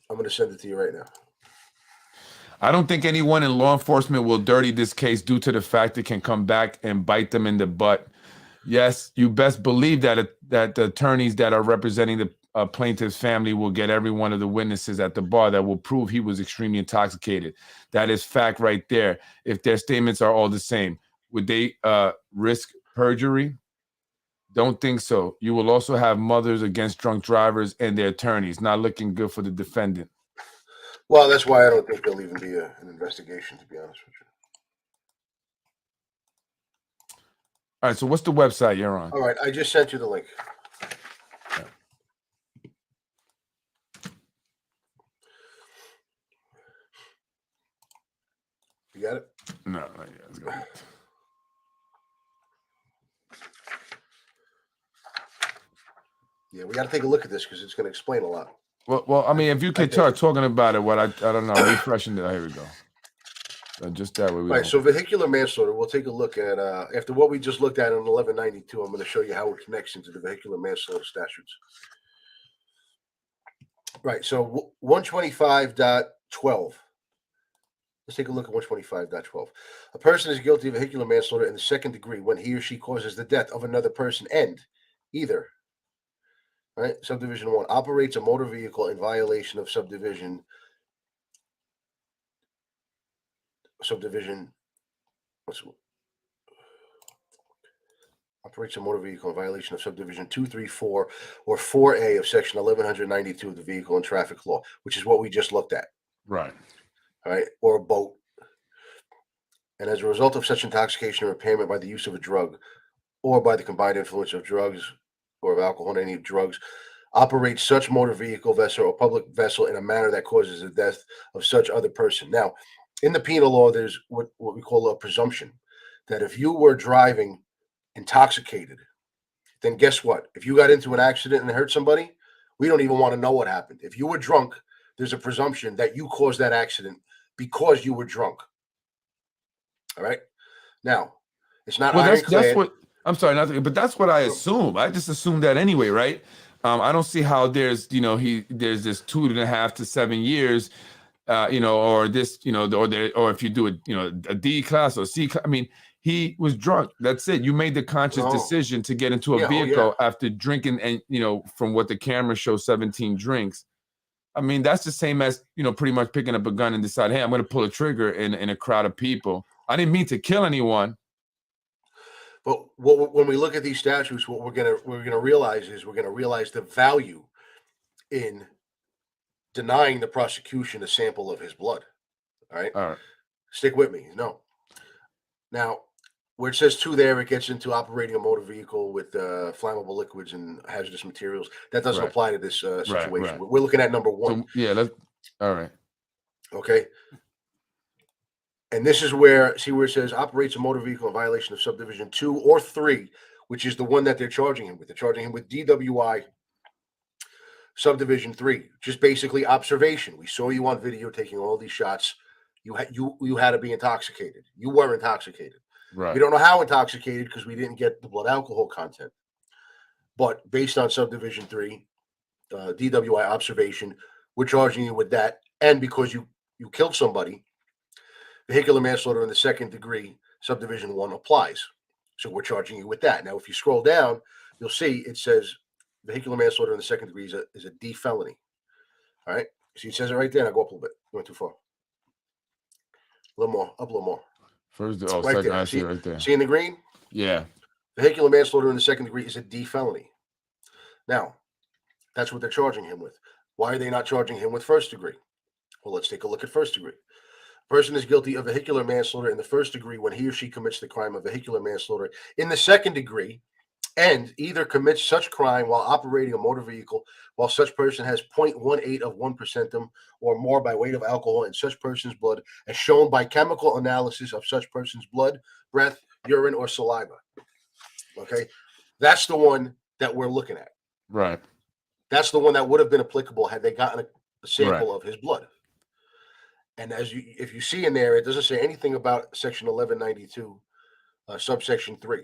I'm going to send it to you right now. I don't think anyone in law enforcement will dirty this case due to the fact it can come back and bite them in the butt. Yes, you best believe that the attorneys that are representing the plaintiff's family will get every one of the witnesses at the bar that will prove he was extremely intoxicated. That is fact right there. If their statements are all the same, would they risk perjury? Don't think so. You will also have mothers against drunk drivers and their attorneys. Not looking good for the defendant. Well, that's why I don't think there'll even be an investigation, to be honest with you. All right, so what's the website you're on? All right, I just sent you the link. Yeah. You got it? No, not yet. Let's go. Yeah, we got to take a look at this because it's going to explain a lot. Well, I mean, if you could start talking about it, I don't know, refreshing it. Here we go. Just that way. Right. So vehicular manslaughter. We'll take a look at after what we just looked at in 1192. I'm going to show you how it connects into the vehicular manslaughter statutes. Right. So 125.12. Let's take a look at 125.12. A person is guilty of vehicular manslaughter in the second degree when he or she causes the death of another person and either Right? Subdivision 1 operates a motor vehicle in violation of subdivision operates a motor vehicle in violation of subdivision 2, 3, 4, or 4A of section 1192 of the vehicle and traffic law, which is what we just looked at. Right. All right, or a boat. And as a result of such intoxication or impairment by the use of a drug or by the combined influence of drugs or of alcohol and any drugs, operates such motor vehicle, vessel, or public vessel in a manner that causes the death of such other person. Now, in the penal law, there's what we call a presumption that if you were driving intoxicated, then guess what? If you got into an accident and hurt somebody, we don't even want to know what happened. If you were drunk, there's a presumption that you caused that accident because you were drunk. All right. Now, it's not that's ironclad. what I'm sorry, but that's what I assume. I just assume that anyway, right? I don't see how there's there's this 2.5 to 7 years, or this, or if you do a D class or C class. I mean, he was drunk. That's it. You made the conscious decision to get into a vehicle after drinking, and from what the camera shows, 17 drinks. I mean, that's the same as pretty much picking up a gun and decide, hey, I'm going to pull a trigger in a crowd of people. I didn't mean to kill anyone. But when we look at these statutes, what we're gonna realize is the value in denying the prosecution a sample of his blood. All right. All right. Stick with me. No. Now, where it says 2 there, it gets into operating a motor vehicle with flammable liquids and hazardous materials. That doesn't apply to this situation. Right. We're looking at number 1. So, all right. Okay. And this is where it says operates a motor vehicle in violation of subdivision 2 or 3, which is the one that they're charging him with. They're charging him with DWI subdivision 3, just basically observation. We saw you on video taking all these shots. You had to be intoxicated. You were intoxicated. Right. We don't know how intoxicated because we didn't get the blood alcohol content. But based on subdivision 3, DWI observation, we're charging you with that. And because you killed somebody, vehicular manslaughter in the 2nd degree, subdivision 1 applies. So we're charging you with that. Now, if you scroll down, you'll see it says vehicular manslaughter in the 2nd degree is a D felony. All right. See, it says it right there. Now go up a little bit. You went too far. A little more. Up a little more. Right second. I see it right there. See in the green? Yeah. Vehicular manslaughter in the 2nd degree is a D felony. Now, that's what they're charging him with. Why are they not charging him with 1st degree? Well, let's take a look at 1st degree. Person is guilty of vehicular manslaughter in the 1st degree when he or she commits the crime of vehicular manslaughter in the 2nd degree and either commits such crime while operating a motor vehicle while such person has 0.18 of 1% or more by weight of alcohol in such person's blood as shown by chemical analysis of such person's blood, breath, urine, or saliva. Okay? That's the one that we're looking at. Right. That's the one that would have been applicable had they gotten a sample of his blood. And if you see in there, it doesn't say anything about section 1192, subsection 3.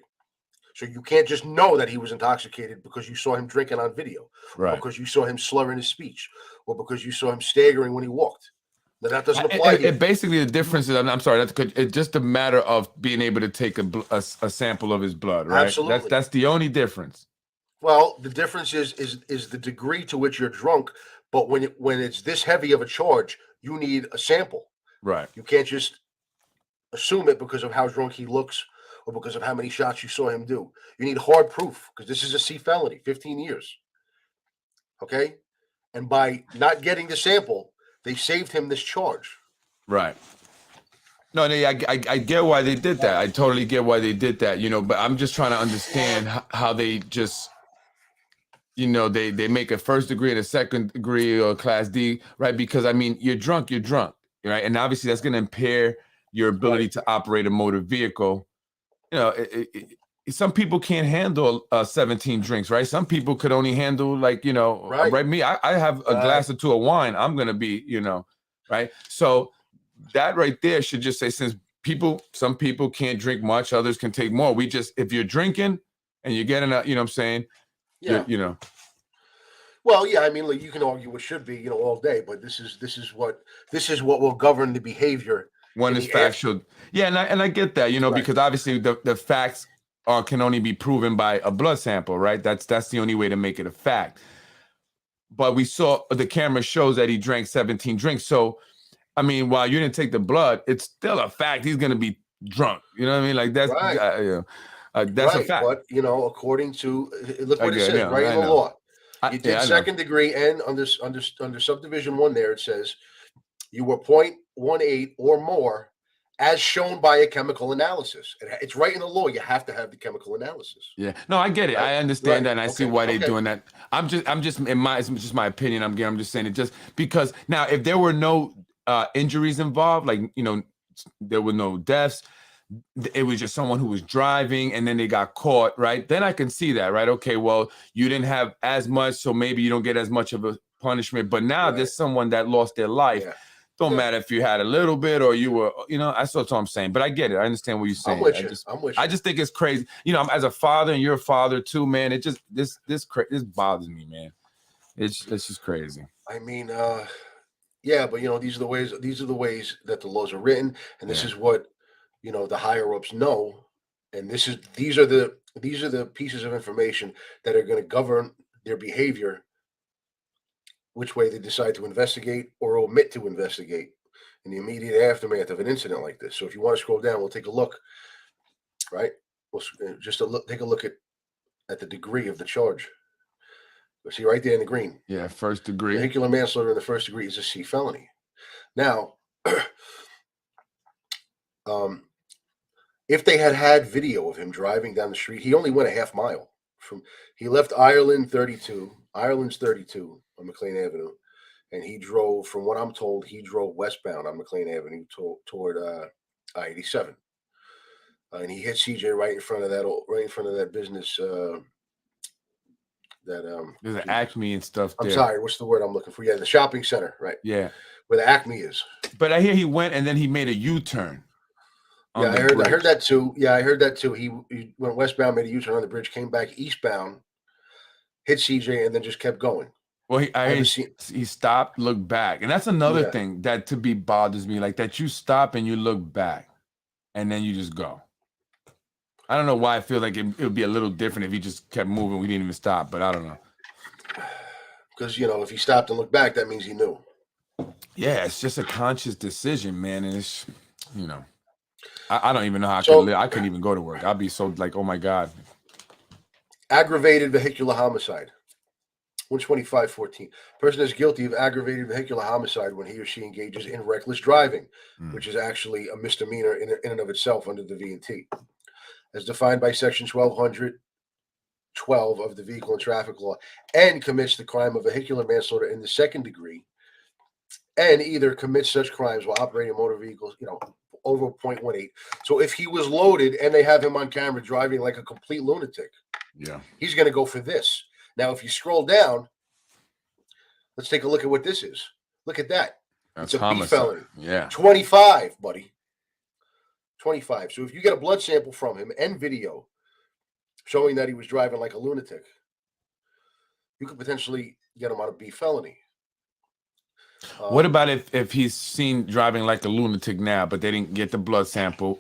So you can't just know that he was intoxicated because you saw him drinking on video, or because you saw him slurring his speech, or because you saw him staggering when he walked. Now, that doesn't apply here. Basically, the difference is, I'm sorry, it's just a matter of being able to take a sample of his blood, right? Absolutely. That's the only difference. Well, the difference is the degree to which you're drunk, but when it's this heavy of a charge, you need a sample. Right. You can't just assume it because of how drunk he looks or because of how many shots you saw him do. You need hard proof because this is a C felony, 15 years. Okay? And by not getting the sample, they saved him this charge. Right. No, I get why they did that. I totally get why they did that, but I'm just trying to understand how they just, they make a 1st degree and a 2nd degree or class D, right? Because I mean, you're drunk, right? And obviously that's going to impair your ability to operate a motor vehicle. Some people can't handle 17 drinks, right? Some people could only handle right? Me, I have a glass or 2 of wine. I'm going to be, right? So that right there should just say, since some people can't drink much, others can take more. If you're drinking and you're getting what I'm saying? Yeah. Well, yeah, I mean, you can argue it should be, all day, but this is what will govern the behavior when it's factual. Yeah, and I get that, because obviously the facts can only be proven by a blood sample, right? That's the only way to make it a fact. but we saw the camera shows that he drank 17 drinks. So, I mean, while you didn't take the blood, it's still a fact he's going to be drunk. You know what I mean? Like that's Right. that's a fact. But according to look what it Again, says yeah, right in I the know. law. You did I know. second degree, and under subdivision 1 there it says you were 0.18 or more, as shown by a chemical analysis. It's right in the law. You have to have the chemical analysis. Yeah, no, I get it. Right? I understand that, and I see Okay. why they're doing that. I'm just it's just my opinion. I'm just saying it just because now if there were no injuries involved, like there were no deaths, it was just someone who was driving and then they got caught, right? Then I can see that, right? Okay, well, you didn't have as much, so maybe you don't get as much of a punishment. But now there's someone that lost their life. Yeah. Don't matter if you had a little bit or you were, that's what I'm saying. But I get it. I understand what you're saying. I'm with you. I just think it's crazy. As a father, and you're a father too, man. It just this bothers me, man. It's just crazy. I mean, yeah, but these are the ways that the laws are written, and this is what the higher ups know, and these are the pieces of information that are going to govern their behavior, which way they decide to investigate or omit to investigate in the immediate aftermath of an incident like this. So if you want to scroll down, we'll take a look. Right, we'll take a look at the degree of the charge. You'll see right there in the green. Yeah, first degree. Vehicular manslaughter in the first degree is a C felony. Now, if they had video of him driving down the street, he only went a half mile he left Ireland's 32 on McLean Avenue, and he drove, from what I'm told, he drove westbound on McLean Avenue toward I-87. And he hit CJ right in front of that business. There's an Acme and stuff there. I'm sorry, what's the word I'm looking for? Yeah, the shopping center, right? Yeah, where the Acme is. But I hear he went and then he made a U-turn. Yeah, I heard that too. Yeah, I heard that too. He went westbound, made a U-turn on the bridge, came back eastbound, hit CJ, and then just kept going. Well, he stopped, looked back, and that's another thing that to be bothers me, like that you stop and you look back, and then you just go. I don't know why I feel like it would be a little different if he just kept moving. We didn't even stop, but I don't know. Because if he stopped and looked back, that means he knew. Yeah, it's just a conscious decision, man, and it's I don't even know how I could live. I couldn't even go to work. I'd be so like, oh my God. Aggravated vehicular homicide. 125-14. Person is guilty of aggravated vehicular homicide when he or she engages in reckless driving, which is actually a misdemeanor in and of itself under the V&T, as defined by Section 1212 of the Vehicle and Traffic Law, and commits the crime of vehicular manslaughter in the second degree, and either commits such crimes while operating motor vehicles, over 0.18. So if he was loaded and they have him on camera driving like a complete lunatic, he's going to go for this. Now, if you scroll down, let's take a look at what this is. Look at that. That's it's a homicide. B felony. Yeah. 25, buddy. 25. So if you get a blood sample from him and video showing that he was driving like a lunatic, you could potentially get him on a B felony. What about if he's seen driving like a lunatic now, but they didn't get the blood sample?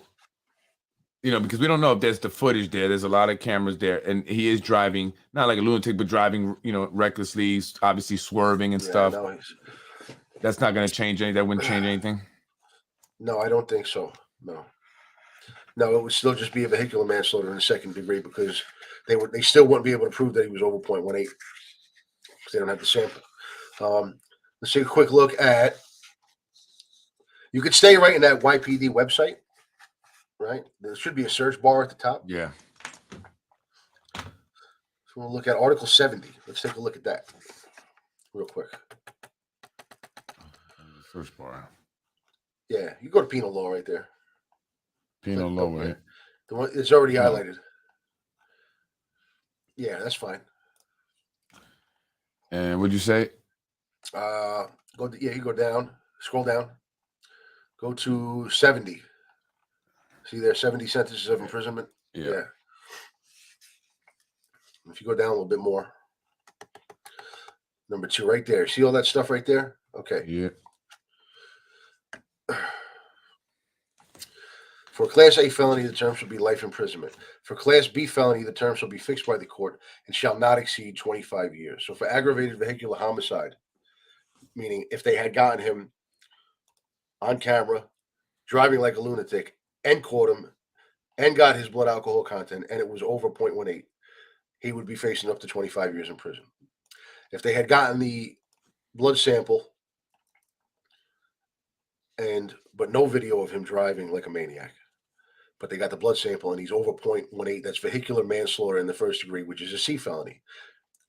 Because we don't know if there's the footage there. There's a lot of cameras there, and he is driving not like a lunatic, but driving, recklessly, obviously swerving and stuff. No, that's not going to change anything. That wouldn't change anything. No, I don't think so. No, it would still just be a vehicular manslaughter in the second degree because they still wouldn't be able to prove that he was over 0.18 because they don't have the sample. Let's take a quick look at. You could stay right in that YPD website. Right, there should be a search bar at the top. Yeah. So we'll look at Article 70. Let's take a look at that real quick. Search bar. Yeah, you go to penal law right there. Penal law, right? The one it's already highlighted. Yeah, that's fine. And what'd you say? You go down, scroll down, go to 70. See there, 70 sentences of imprisonment. Yeah. If you go down a little bit more, number 2, right there. See all that stuff right there? Okay. Yeah. For Class A felony, the term shall be life imprisonment. For Class B felony, the term shall be fixed by the court and shall not exceed 25 years. So for aggravated vehicular homicide, meaning if they had gotten him on camera, driving like a lunatic, and caught him, and got his blood alcohol content, and it was over 0.18, he would be facing up to 25 years in prison. If they had gotten the blood sample but no video of him driving like a maniac, but they got the blood sample and he's over 0.18, that's vehicular manslaughter in the first degree, which is a C felony.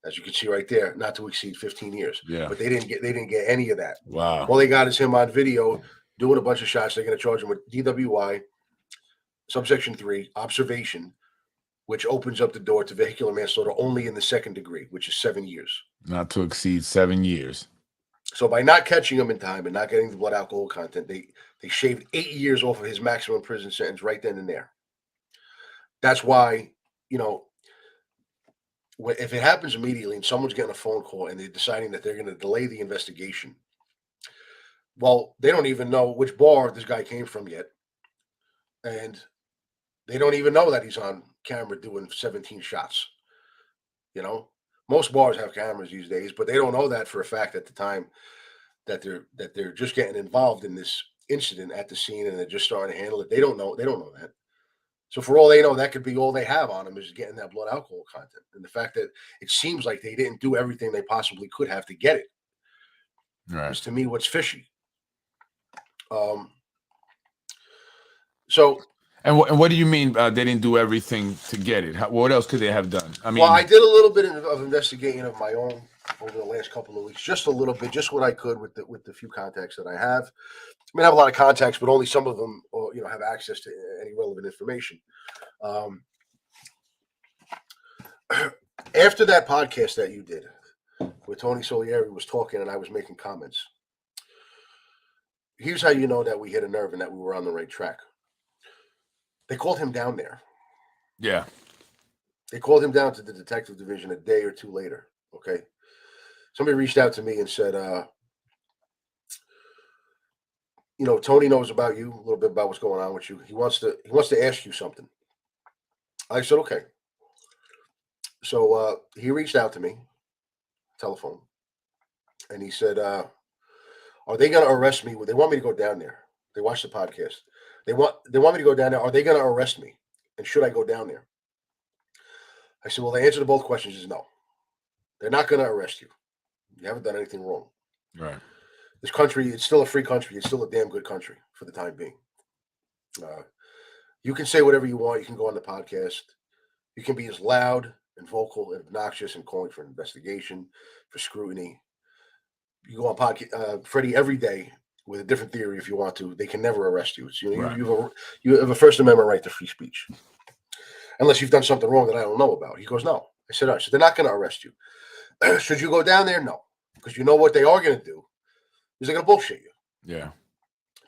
As you can see right there, not to exceed 15 years. Yeah. But they didn't get any of that. Wow. All they got is him on video doing a bunch of shots. They're going to charge him with DWI, subsection 3, observation, which opens up the door to vehicular manslaughter only in the second degree, which is 7 years. Not to exceed 7 years. So by not catching him in time and not getting the blood alcohol content, they shaved 8 years off of his maximum prison sentence right then and there. That's why, if it happens immediately and someone's getting a phone call and they're deciding that they're going to delay the investigation, well, they don't even know which bar this guy came from yet. And they don't even know that he's on camera doing 17 shots. Most bars have cameras these days, but they don't know that for a fact at the time that they're just getting involved in this incident at the scene and they're just starting to handle it. They don't know that. So for all they know, that could be all they have on him is getting that blood alcohol content. And the fact that it seems like they didn't do everything they possibly could have to get it is to me what's fishy. And what do you mean they didn't do everything to get it? What else could they have done? I mean, well, I did a little bit of investigating of my own over the last couple of weeks, just a little bit, just what I could with the few contacts that I have. I mean, I have a lot of contacts, but only some of them, have access to any relevant information. After that podcast that you did, where Tony Solieri was talking and I was making comments, here's how you know that we hit a nerve and that we were on the right track. They called him down there. Yeah. They called him down to the detective division a day or two later. Okay. Somebody reached out to me and said, Tony knows about you, a little bit about what's going on with you. He wants to ask you something. I said, okay. So he reached out to me, telephone, and he said, are they going to arrest me? They want me to go down there. They watched the podcast. They want me to go down there. Are they going to arrest me? And should I go down there? I said, well, the answer to both questions is no. They're not going to arrest you. You haven't done anything wrong. Right. This country, it's still a free country. It's still a damn good country for the time being. You can say whatever you want. You can go on the podcast. You can be as loud and vocal and obnoxious and calling for an investigation, for scrutiny. You go on podcast, Freddie, every day with a different theory if you want to. They can never arrest you. It's, right. you have a First Amendment right to free speech. Unless you've done something wrong that I don't know about. He goes, no. I said, all right, so they're not going to arrest you. Should you go down there? No. Because you know what they are going to do is they're going to bullshit you. Yeah.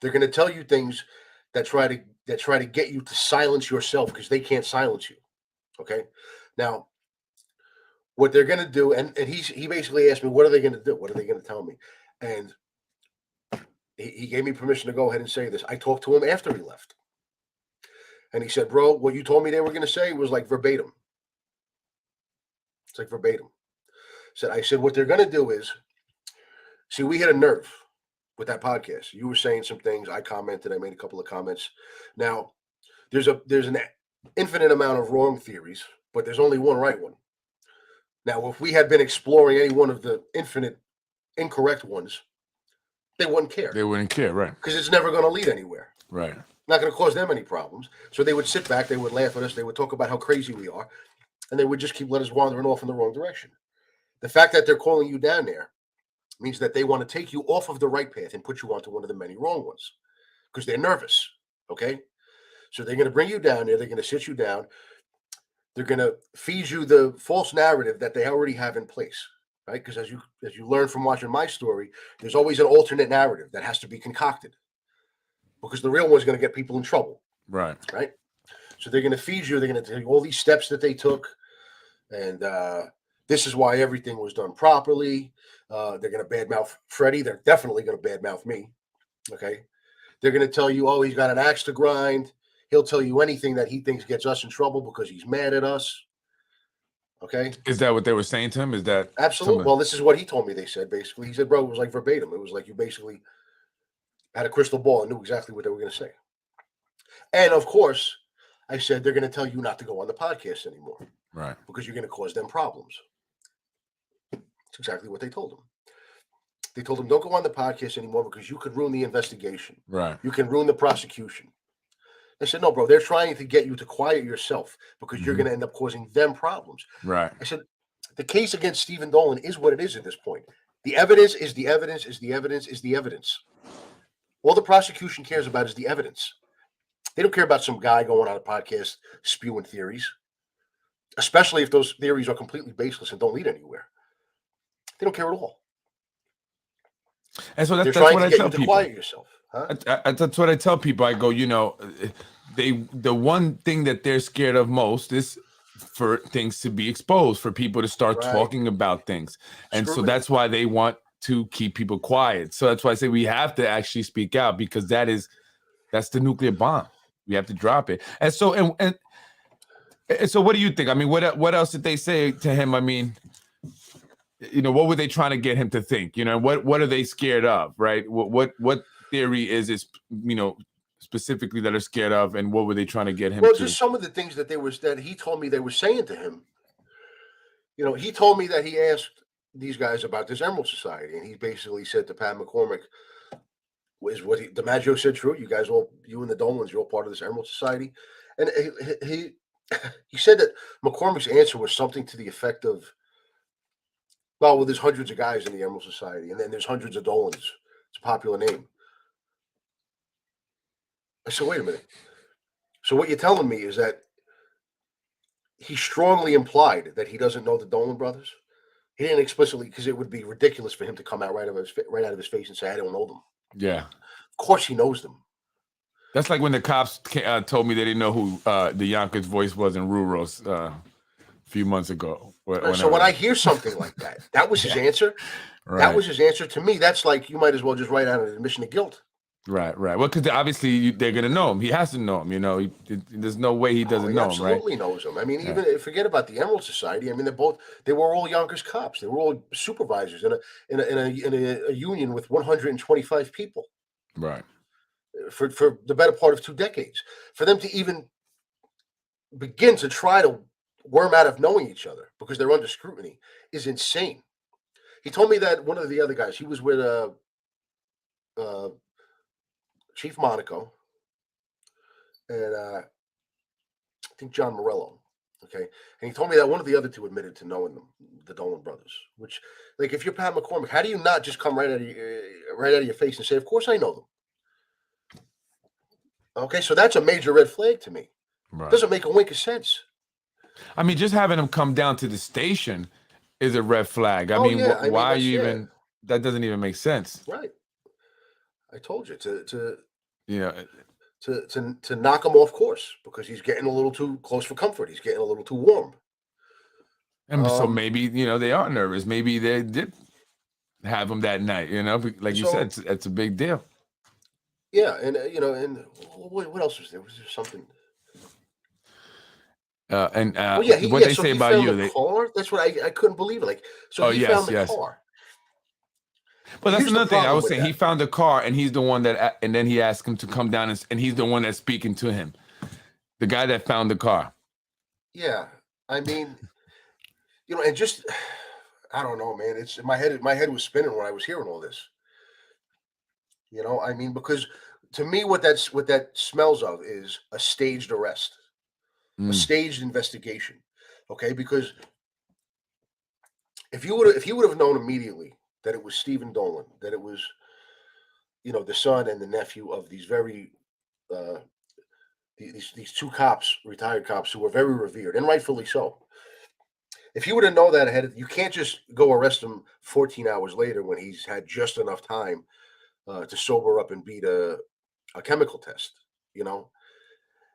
They're going to tell you things that try to get you to silence yourself because they can't silence you. Okay? Now, what they're going to do, and he basically asked me, what are they going to do? What are they going to tell me? And he gave me permission to go ahead and say this. I talked to him after he left. And he said, bro, what you told me they were going to say was like verbatim. It's like verbatim. I said, what they're going to do is, see, we hit a nerve with that podcast. You were saying some things. I commented. I made a couple of comments. Now, there's an infinite amount of wrong theories, but there's only one right one. Now, if we had been exploring any one of the infinite incorrect ones, they wouldn't care. They wouldn't care, right? Because it's never going to lead anywhere. Right. Not going to cause them any problems. So they would sit back, they would laugh at us, they would talk about how crazy we are, and they would just keep letting us wandering off in the wrong direction. The fact that they're calling you down there means that they want to take you off of the right path and put you onto one of the many wrong ones because they're nervous, okay? So they're going to bring you down there, they're going to sit you down, they're going to feed you the false narrative that they already have in place, right? Because as you learn from watching my story, there's always an alternate narrative that has to be concocted because the real one's going to get people in trouble. Right. Right. So they're going to feed you. They're going to tell you all these steps that they took. And this is why everything was done properly. They're going to badmouth Freddie. They're definitely going to badmouth me. Okay. They're going to tell you, oh, he's got an axe to grind. He'll tell you anything that he thinks gets us in trouble because he's mad at us. Okay. Is that what they were saying to him? Is that Absolutely. Well, this is what he told me. They said basically, he said, bro, it was like verbatim. It was like you basically had a crystal ball and knew exactly what they were going to say. And of course, I said, they're going to tell you not to go on the podcast anymore. Right. Because you're going to cause them problems. That's exactly what they told him. They told him, don't go on the podcast anymore because you could ruin the investigation. Right. You can ruin the prosecution. I said, no, bro, they're trying to get you to quiet yourself because you're going to end up causing them problems. Right. I said, the case against Stephen Dolan is what it is at this point. The evidence is the evidence is the evidence is the evidence. All the prosecution cares about is the evidence. They don't care about some guy going on a podcast spewing theories, especially if those theories are completely baseless and don't lead anywhere. They don't care at all. And so that's trying what to I get tell you to people. quiet yourself. Huh? That's what I tell people. I go, the one thing that they're scared of most is for things to be exposed, for people to start talking about things. And so that's why they want to keep people quiet. So that's why I say we have to actually speak out, because that's the nuclear bomb. We have to drop it. And so and so what do you think? I mean, what else did they say to him? I mean, what were they trying to get him to think? What are they scared of, right? What theory is it, specifically that are scared of, and what were they trying to get him to? Well, just some of the things that he told me they were saying to him. He told me that he asked these guys about this Emerald Society, and he basically said to Pat McCormick, "Is what DiMaggio said true? You guys you and the Dolans, you're all part of this Emerald Society." And he said that McCormick's answer was something to the effect of, well, there's hundreds of guys in the Emerald Society, and then there's hundreds of Dolans. It's a popular name. I said, wait a minute. So what you're telling me is that he strongly implied that he doesn't know the Dolan brothers? He didn't explicitly, because it would be ridiculous for him to come out right out of his face and say, I don't know them. Yeah. Of course he knows them. That's like when the cops told me they didn't know who the Yonkers voice was in Ruros a few months ago. So when I hear something like that, that was his answer. Right. That was his answer to me. That's like, you might as well just write out an admission of guilt. Right. Well, because obviously they're going to know him. He has to know him. There's no way he doesn't know him, right? Absolutely knows him. I mean, even forget about the Emerald Society. I mean, they were all Yonkers cops. They were all supervisors in a union with 125 people. Right. For the better part of 2 decades. For them to even begin to try to worm out of knowing each other because they're under scrutiny is insane. He told me that one of the other guys, he was with Chief Monaco and I think John Morello. Okay. And he told me that one of the other two admitted to knowing them, the Dolan brothers, which, like, if you're Pat McCormick, how do you not just come right out of your face and say, of course I know them? Okay. So that's a major red flag to me. Right. Doesn't make a wink of sense. I mean, just having them come down to the station is a red flag. I mean, why are you even, that doesn't even make sense. Right. I told you to to knock him off course because he's getting a little too close for comfort. He's getting a little too warm. And so maybe, they are nervous. Maybe they did have him that night, like you said, it's a big deal. Yeah. And, and what else was there? Was there something? What they say about you? Car? That's what I couldn't believe it. Like, so he found the car. But that's another thing I was saying. He found a car, and he's the one that, and then he asked him to come down, and he's the one that's speaking to him. The guy that found the car. Yeah, I mean, and just, I don't know, man. It's my head was spinning when I was hearing all this. I mean, because to me, what that smells of is a staged arrest, a staged investigation. Okay, because if he would have known immediately that it was Stephen Dolan, that it was, the son and the nephew of these very, these 2 cops, retired cops, who were very revered, and rightfully so. If you would have known that ahead, you can't just go arrest him 14 hours later when he's had just enough time to sober up and beat a chemical test.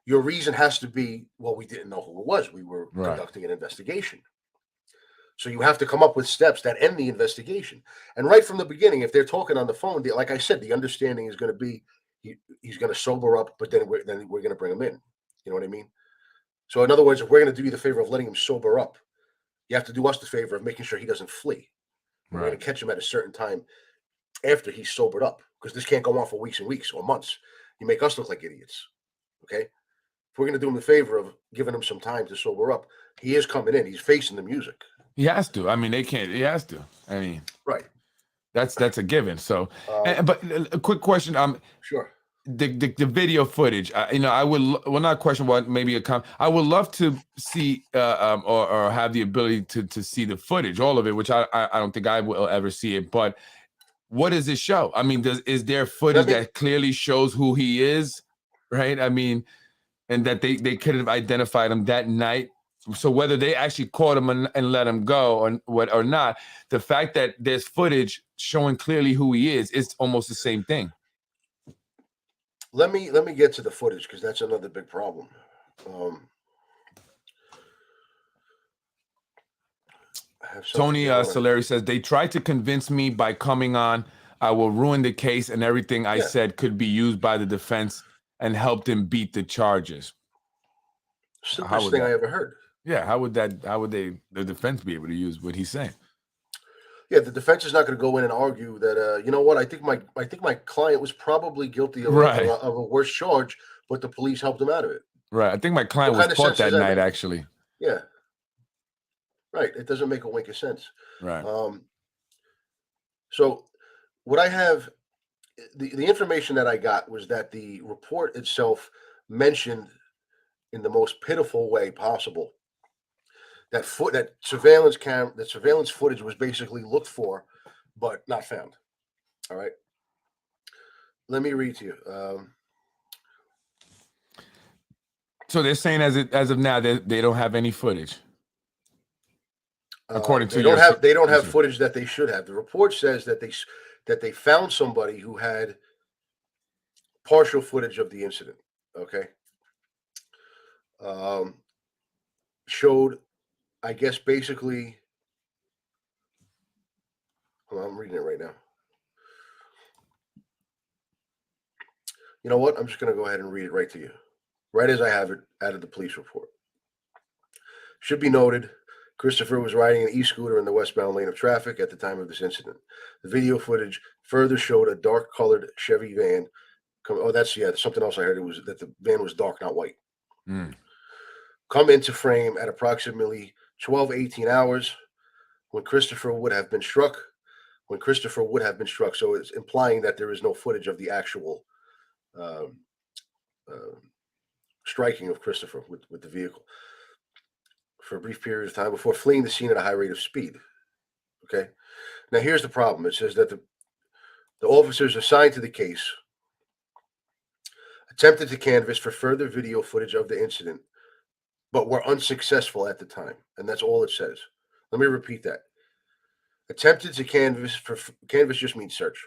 Your reason has to be, well, we didn't know who it was. We were conducting an investigation. So you have to come up with steps that end the investigation. And right from the beginning, if they're talking on the phone, like I said, the understanding is going to be he's going to sober up, but then we're going to bring him in. You know what I mean? So in other words, if we're going to do you the favor of letting him sober up, you have to do us the favor of making sure he doesn't flee. We're going to catch him at a certain time after he's sobered up, because this can't go on for weeks and weeks or months. You make us look like idiots. Okay? If we're going to do him the favor of giving him some time to sober up, he is coming in. He's facing the music. He has to. I mean, they can't. He has to. I mean, right. That's a given. So, but a quick question. Sure. The video footage. I would not a question. What maybe a comment. I would love to see or have the ability to see the footage, all of it, which I don't think I will ever see it. But what does it show? I mean, is there footage that clearly shows who he is? Right. I mean, and that they could have identified him that night. So whether they actually caught him and let him go or not, the fact that there's footage showing clearly who he is almost the same thing. Let me get to the footage, because that's another big problem. Tony Soleri says, they tried to convince me by coming on. I will ruin the case, and everything I said could be used by the defense and help them beat the charges. Simplest thing I ever heard. Yeah, how would the defense be able to use what he's saying? Yeah, the defense is not going to go in and argue that you know what, I think my client was probably guilty of a worse charge, but the police helped him out of it. Right. I think my client was caught that night, actually. Yeah. Right. It doesn't make a wink of sense. Right. So what I have, the information that I got was that the report itself mentioned in the most pitiful way possible that surveillance footage was basically looked for, but not found. All right. Let me read to you. So they're saying as of now they don't have any footage. According to they don't have footage that they should have. The report says that they found somebody who had partial footage of the incident. Okay. Showed, I guess, basically. Hold on, I'm reading it right now. You know what? I'm just going to go ahead and read it right to you, right as I have it out of the police report. Should be noted, Christopher was riding an e-scooter in the westbound lane of traffic at the time of this incident. The video footage further showed a dark-colored Chevy van. Something else I heard. It was that the van was dark, not white. Come into frame at approximately 12-18 hours when Christopher would have been struck. So it's implying that there is no footage of the actual striking of Christopher with the vehicle for a brief period of time before fleeing the scene at a high rate of speed. Okay. Now here's the problem. It says that the officers assigned to the case attempted to canvass for further video footage of the incident, but were unsuccessful at the time. And that's all it says. Let me repeat that. Attempted to canvass just means search.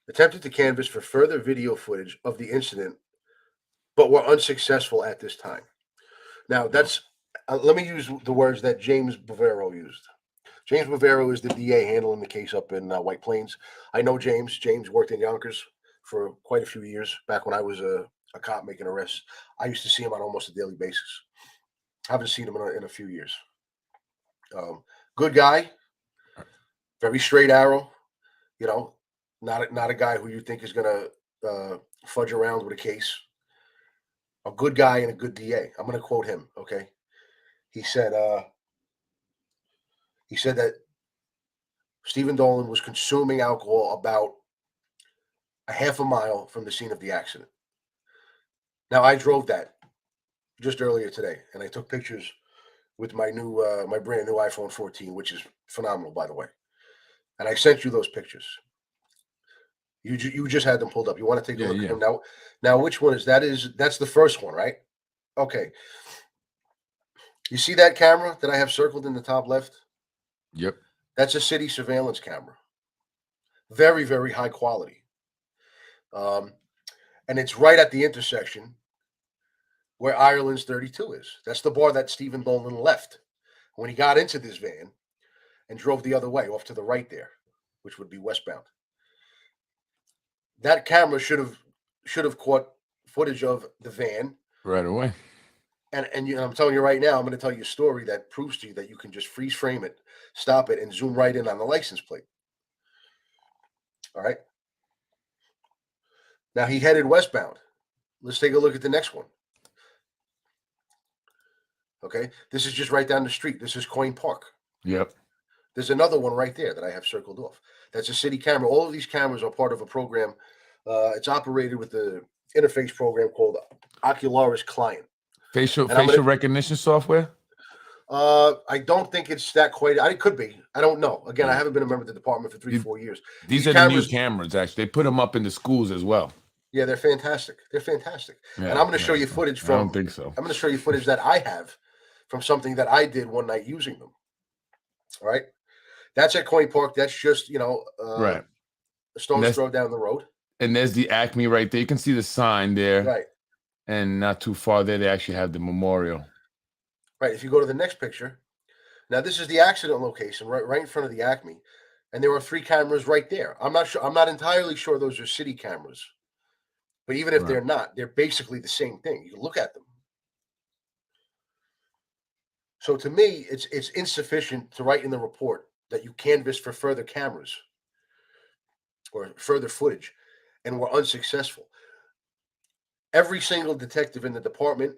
Attempted to canvass for further video footage of the incident, but were unsuccessful at this time. Now, that's let me use the words that James Bavero used. James Bavero is the DA handling the case up in White Plains. I know James. James worked in Yonkers for quite a few years back when I was a cop making arrests. I used to see him on almost a daily basis. I haven't seen him in a few years. Good guy, very straight arrow. You know, not a guy who you think is going to fudge around with a case. A good guy and a good DA. I'm going to quote him. Okay, he said that Stephen Dolan was consuming alcohol about a half a mile from the scene of the accident. Now, I drove that just earlier today, and I took pictures with my brand new iPhone 14, which is phenomenal, by the way. And I sent you those pictures. You just had them pulled up. You want to take a look at them now? Now, which one is that? That's the first one, right? Okay. You see that camera that I have circled in the top left? Yep. That's a city surveillance camera. Very, very high quality. And it's right at the intersection where Ireland's 32 is. That's the bar that Stephen Dolan left when he got into this van and drove the other way, off to the right there, which would be westbound. That camera should have caught footage of the van Right away. And I'm telling you right now, I'm going to tell you a story that proves to you that you can just freeze frame it, stop it, and zoom right in on the license plate. All right. Now he headed westbound. Let's take a look at the next one. Okay. This is just right down the street. This is Coin Park. Yep. There's another one right there that I have circled off. That's a city camera. All of these cameras are part of a program. It's operated with the interface program called Ocularis Client. Facial recognition software? I don't think it's that quite. It could be. I don't know. Again, I haven't been a member of the department for 4 years. These are cameras, the new cameras, actually. They put them up in the schools as well. Yeah, they're fantastic. They're fantastic. Yeah, and I'm going to show you footage from. I don't think so. I'm going to show you footage that I have from something that I did one night using them. All right. That's at Coin Park. That's just, right. A stone's throw down the road. And there's the Acme right there. You can see the sign there. Right. And not too far there, they actually have the memorial. Right. If you go to the next picture, now this is the accident location right in front of the Acme. And there are 3 cameras right there. I'm not sure. I'm not entirely sure those are city cameras. But even if they're not, they're basically the same thing. You can look at them. So to me, it's insufficient to write in the report that you canvassed for further cameras or further footage and were unsuccessful. Every single detective in the department,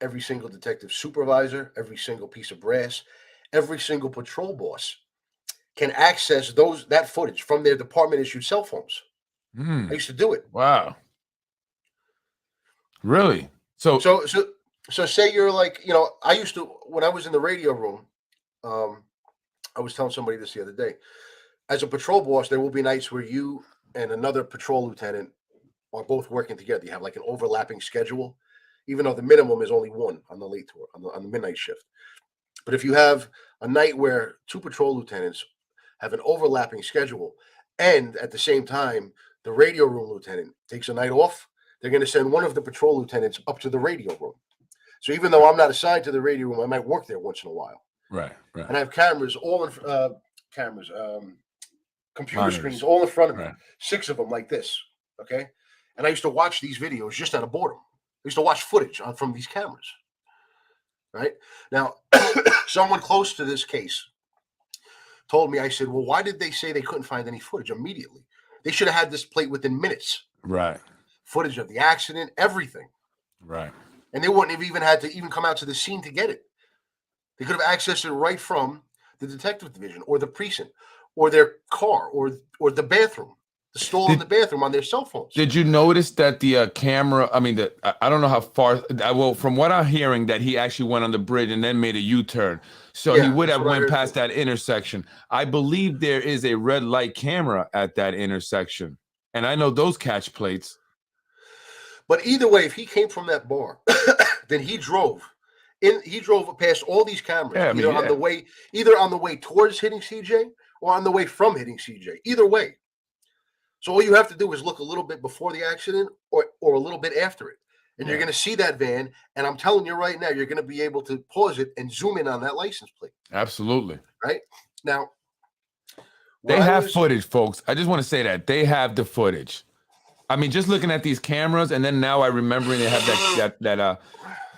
every single detective supervisor, every single piece of brass, every single patrol boss can access that footage from their department issued cell phones. I used to do it. Wow. Really? So say you're like, I used to, when I was in the radio room, I was telling somebody this the other day. As a patrol boss, there will be nights where you and another patrol lieutenant are both working together. You have like an overlapping schedule, even though the minimum is only 1 on the late tour, on the midnight shift. But if you have a night where 2 patrol lieutenants have an overlapping schedule, and at the same time, the radio room lieutenant takes a night off, they're going to send one of the patrol lieutenants up to the radio room. So even though I'm not assigned to the radio room, I might work there once in a while. Right. And I have cameras, computer screens all in front of me, 6 of them like this. Okay. And I used to watch these videos just out of boredom. I used to watch footage from these cameras. Right now, someone close to this case told me, I said, well, why did they say they couldn't find any footage immediately? They should have had this plate within minutes. Right. Footage of the accident, everything. Right. And they wouldn't have even had to even come out to the scene to get it. They could have accessed it right from the detective division or the precinct or their car or the bathroom, the stall in the bathroom on their cell phones. Did you notice that the camera, I don't know how far, well, from what I'm hearing, that he actually went on the bridge and then made a U-turn. So he would have went past that intersection. I believe there is a red light camera at that intersection. And I know those catch plates. But either way, if he came from that bar, then he drove past all these cameras, either on the way towards hitting CJ or on the way from hitting CJ. Either way. So all you have to do is look a little bit before the accident or a little bit after it. And you're going to see that van. And I'm telling you right now, you're going to be able to pause it and zoom in on that license plate. Absolutely. Right? Now, they have footage, folks. I just want to say that. They have the footage. I mean, just looking at these cameras, and then now I remembering they have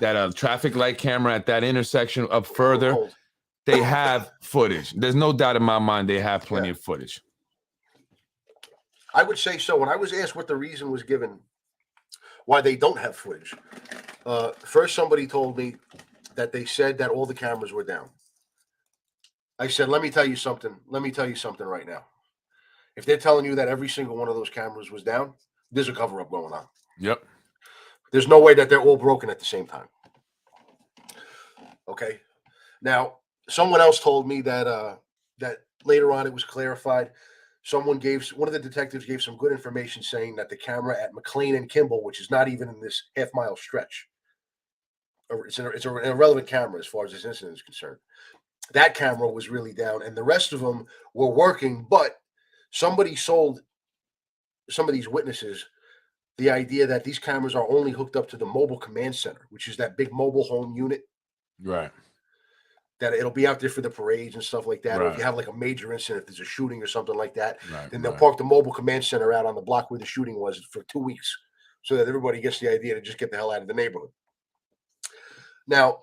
that traffic light camera at that intersection up further. They have footage. There's no doubt in my mind they have plenty of footage. I would say so. When I was asked what the reason was given why they don't have footage, first somebody told me that they said that all the cameras were down. I said, let me tell you something. Let me tell you something right now. If they're telling you that every single one of those cameras was down, there's a cover-up going on. Yep. There's no way that they're all broken at the same time. Okay. Now, someone else told me that that later on it was clarified. One of the detectives gave some good information saying that the camera at McLean and Kimball, which is not even in this half-mile stretch, it's an irrelevant camera as far as this incident is concerned. That camera was really down, and the rest of them were working, but somebody sold some of these witnesses the idea that these cameras are only hooked up to the mobile command center, which is that big mobile home unit. Right. That it'll be out there for the parades and stuff like that. Right. Or if you have like a major incident, if there's a shooting or something like that, then they'll park the mobile command center out on the block where the shooting was for 2 weeks so that everybody gets the idea to just get the hell out of the neighborhood. Now,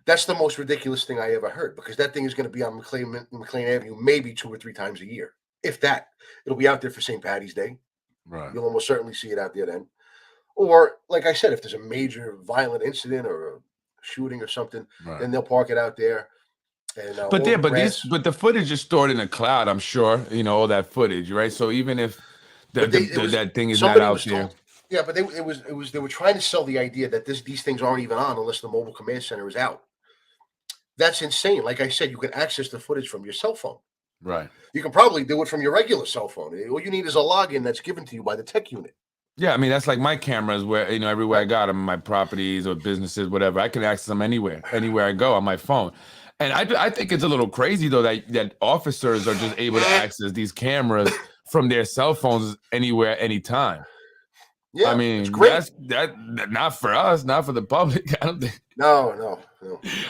that's the most ridiculous thing I ever heard, because that thing is going to be on McLean Avenue maybe 2 or 3 times a year, if that. It'll be out there for St. Patty's Day. Right. You'll almost certainly see it out there then. Or, like I said, if there's a major violent incident or a shooting or something, then they'll park it out there. And but the footage is stored in a cloud, I'm sure. You know, all that footage, right? So even if that thing is not out there. Yeah, but they were trying to sell the idea that these things aren't even on unless the mobile command center is out. That's insane. Like I said, you can access the footage from your cell phone. Right. You can probably do it from your regular cell phone. All you need is a login that's given to you by the tech unit. Yeah, I mean, that's like my cameras where, you know, everywhere I got them, my properties or businesses, whatever, I can access them anywhere I go on my phone. And I think it's a little crazy, though, that officers are just able to access these cameras from their cell phones anywhere, anytime. Yeah, I mean, it's great. that not for us, not for the public. I don't think. No.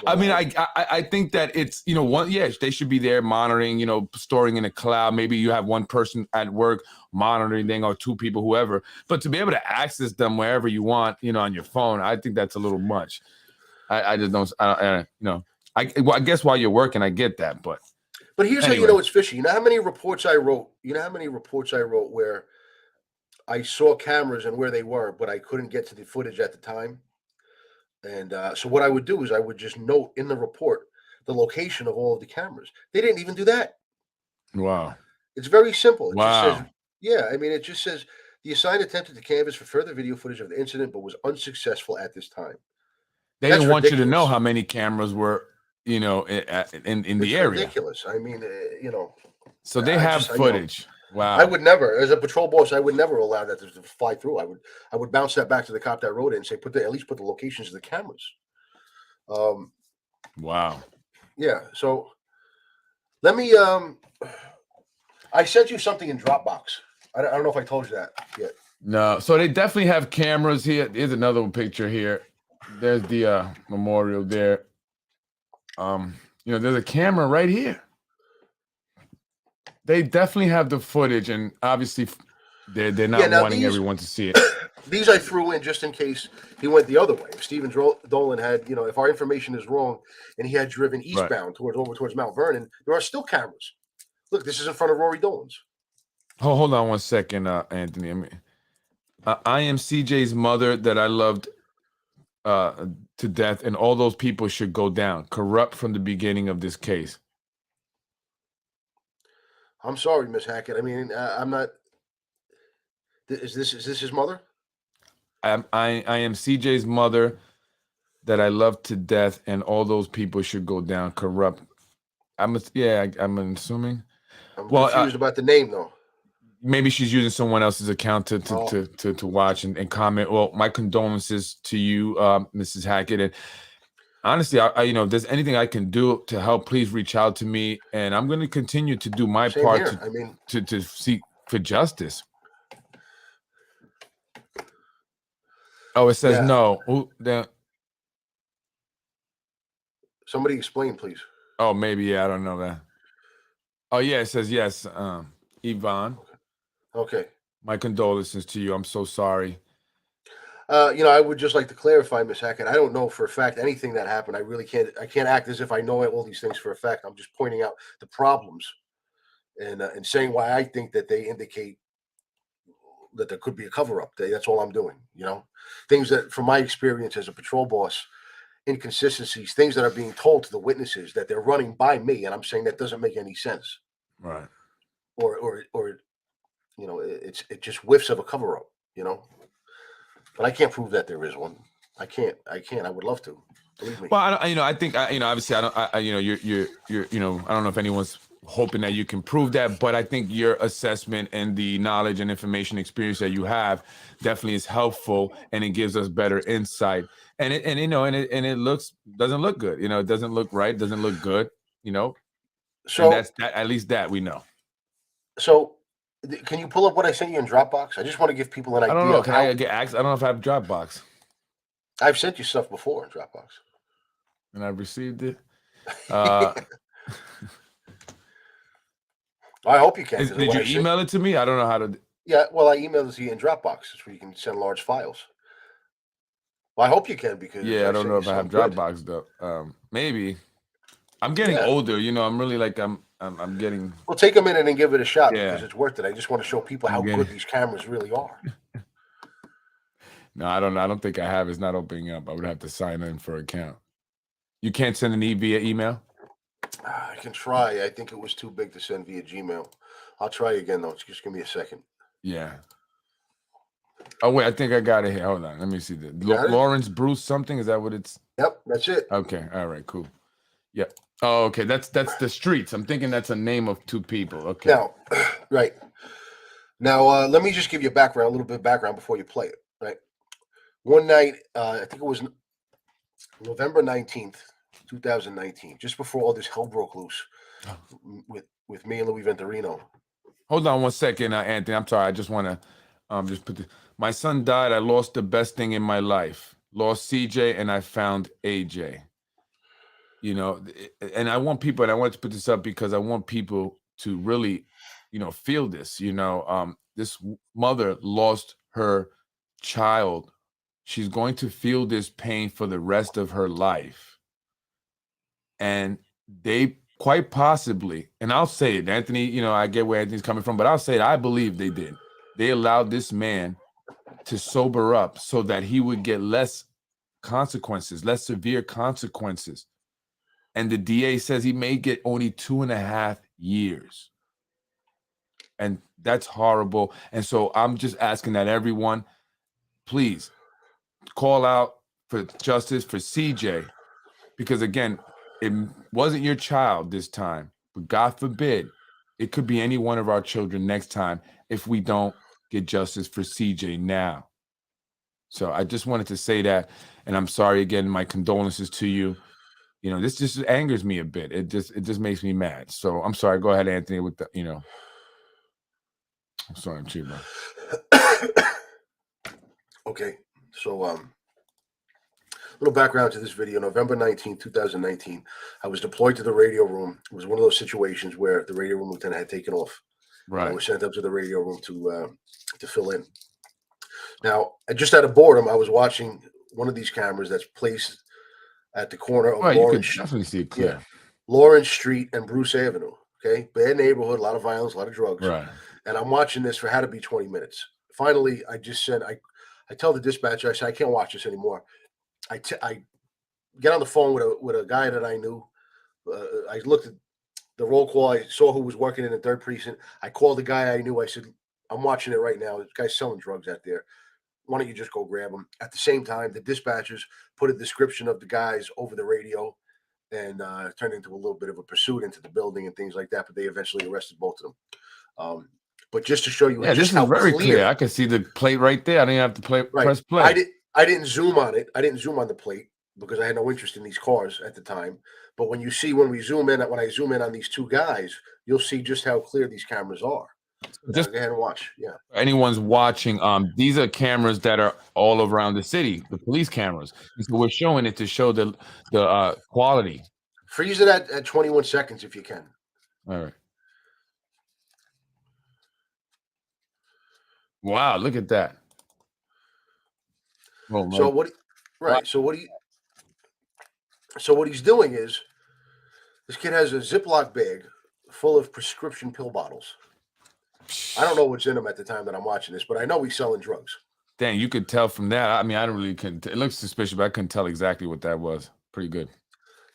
I mean, I think that it's, you know, they should be there monitoring, you know, storing in a cloud. Maybe you have one person at work monitoring thing, or 2 people, whoever. But to be able to access them wherever you want, you know, on your phone, I think that's a little much. I just don't, you know. I guess while you're working, I get that, but here's how you know it's fishy. You know how many reports I wrote? Where I saw cameras and where they were, but I couldn't get to the footage at the time. And so what I would do is I would just note in the report the location of all of the cameras. They didn't even do that. Wow. It's very simple. It just Wow. says, yeah, I mean, it just says the assigned attempted to canvass for further video footage of the incident, but was unsuccessful at this time. They didn't want you to know how many cameras were, you know, in the area. Ridiculous. I mean, you know. So they have footage. Wow. I would never, as a patrol boss, I would never allow that to fly through. I would bounce that back to the cop that wrote it and say, at least put the locations of the cameras. Wow. Yeah. So let me. I sent you something in Dropbox. I don't know if I told you that yet. No. So they definitely have cameras here. Here's another picture here. There's the memorial there. You know, there's a camera right here. They definitely have the footage, and obviously they're not wanting everyone to see it. These I threw in just in case he went the other way. If Stephen Dolan had, you know, if our information is wrong and he had driven eastbound towards Mount Vernon, there are still cameras. Look, this is in front of Rory Dolan's. Oh, hold on one second, Anthony. I am CJ's mother that I loved to death, and all those people should go down. Corrupt from the beginning of this case. I'm sorry, Miss Hackett. I mean, I'm not. Is this his mother? I am CJ's mother that I love to death, and all those people should go down. Corrupt. I'm assuming. I'm confused about the name, though. Maybe she's using someone else's account to watch and comment. Well, my condolences to you, Mrs. Hackett. And honestly, I you know, if there's anything I can do to help, please reach out to me, and I'm going to continue to do my part to seek for justice. Oh, it says no. Ooh, somebody explain, please. Oh, maybe I don't know that. Oh yeah, it says yes. Yvonne. Okay. My condolences to you. I'm so sorry. You know, I would just like to clarify, Miss Hackett. I don't know for a fact anything that happened. I really can't. I can't act as if I know all these things for a fact. I'm just pointing out the problems and saying why I think that they indicate that there could be a cover-up. That's all I'm doing. You know, things that, from my experience as a patrol boss, inconsistencies, things that are being told to the witnesses that they're running by me, and I'm saying that doesn't make any sense. Right. Or you know, it just whiffs of a cover-up. You know. But I can't prove that there is one. I can't. I would love to. Believe me. Well, I think, obviously, you're, I don't know if anyone's hoping that you can prove that, but I think your assessment and the knowledge and information experience that you have definitely is helpful, and it gives us better insight. And it doesn't look good. You know, it doesn't look right. Doesn't look good. You know, so and that's that. At least that we know. So. Can you pull up what I sent you in Dropbox? I just want to give people an idea. I don't know. Can I get access? I don't know if I have Dropbox. I've sent you stuff before in Dropbox. And I've received it. I hope you can. Did you email it to me? I don't know how to. Yeah, well, I emailed it to you in Dropbox. It's where you can send large files. Well, I hope you can because Yeah, I I don't sent know you if I have something good. Dropbox though. Maybe. I'm getting Yeah. older, I'm really like I'm getting Well, take a minute and give it a shot because yeah, it's worth it. I just want to show people I'm how getting good these cameras really are. no, I don't think I have. It's not opening up. I would have to sign in for an account. You can't send an via email? I can try. I think it was too big to send via Gmail. I'll try again though. Just give me a second. Yeah. Oh wait, I think I got it here. Hold on. Let me see the You got it? Lawrence Bruce something. Is that what it's Yep, that's it. okay. All right, cool. Yep. Oh, okay. That's the streets. I'm thinking that's a name of two people. Okay. Now, right. Now, let me just give you a background, a little bit of background before you play it. Right. One night, I think it was November 19th, 2019, just before all this hell broke loose with me and Louis Venturino. Hold on 1 second, Anthony. I'm sorry. I just want to just put my son died. I lost the best thing in my life. Lost CJ and I found AJ. And I want people, and I wanted to put this up because I want people to really, feel this. This mother lost her child. She's going to feel this pain for the rest of her life. And they quite possibly, and I'll say it, Anthony, I get where Anthony's coming from, but I'll say it, I believe they did. They allowed this man to sober up so that he would get less consequences, less severe consequences. And the DA says he may get only 2.5 years. And that's horrible. And so I'm just asking that everyone, please call out for justice for CJ. Because again, it wasn't your child this time, but God forbid, it could be any one of our children next time if we don't get justice for CJ now. So I just wanted to say that, and I'm sorry again, my condolences to you. This just angers me a bit. It just makes me mad. So I'm sorry. Go ahead, Anthony, with the, I'm sorry, Chiba. Okay. So, little background to this video. November 19th, 2019. I was deployed to the radio room. It was one of those situations where the radio room lieutenant had taken off. Right. I was sent up to the radio room to fill in. Now, just out of boredom, I was watching one of these cameras that's placed at the corner of Right, you Lawrence. could definitely see it clear. Yeah, Lawrence Street and Bruce Avenue. Okay, bad neighborhood, a lot of violence, a lot of drugs. Right. And I'm watching this for how to be 20 minutes. Finally, I just said, I tell the dispatcher, I said, I can't watch this anymore. I get on the phone with a guy that I knew. I looked at the roll call. I saw who was working in the third precinct. I called the guy I knew. I said, I'm watching it right now. This guy's selling drugs out there. Why don't you just go grab them? At the same time, the dispatchers put a description of the guys over the radio and turned into a little bit of a pursuit into the building and things like that. But they eventually arrested both of them. But just to show you, Yeah, just this is how very clear. I can see the plate right there. I didn't have to press play. I didn't zoom on it. I didn't zoom on the plate because I had no interest in these cars at the time. But when I zoom in on these two guys, you'll see just how clear these cameras are. Just go ahead and watch. Yeah. Anyone's watching, these are cameras that are all around the city, the police cameras. And so we're showing it to show the quality. Freeze it at 21 seconds if you can. All right. Wow, look at that. Oh, so what? Right. So what he's doing is this kid has a Ziploc bag full of prescription pill bottles. I don't know what's in them at the time that I'm watching this, but I know he's selling drugs. Dang, you could tell from that. I mean, I don't really couldn't. It looks suspicious, but I couldn't tell exactly what that was. Pretty good.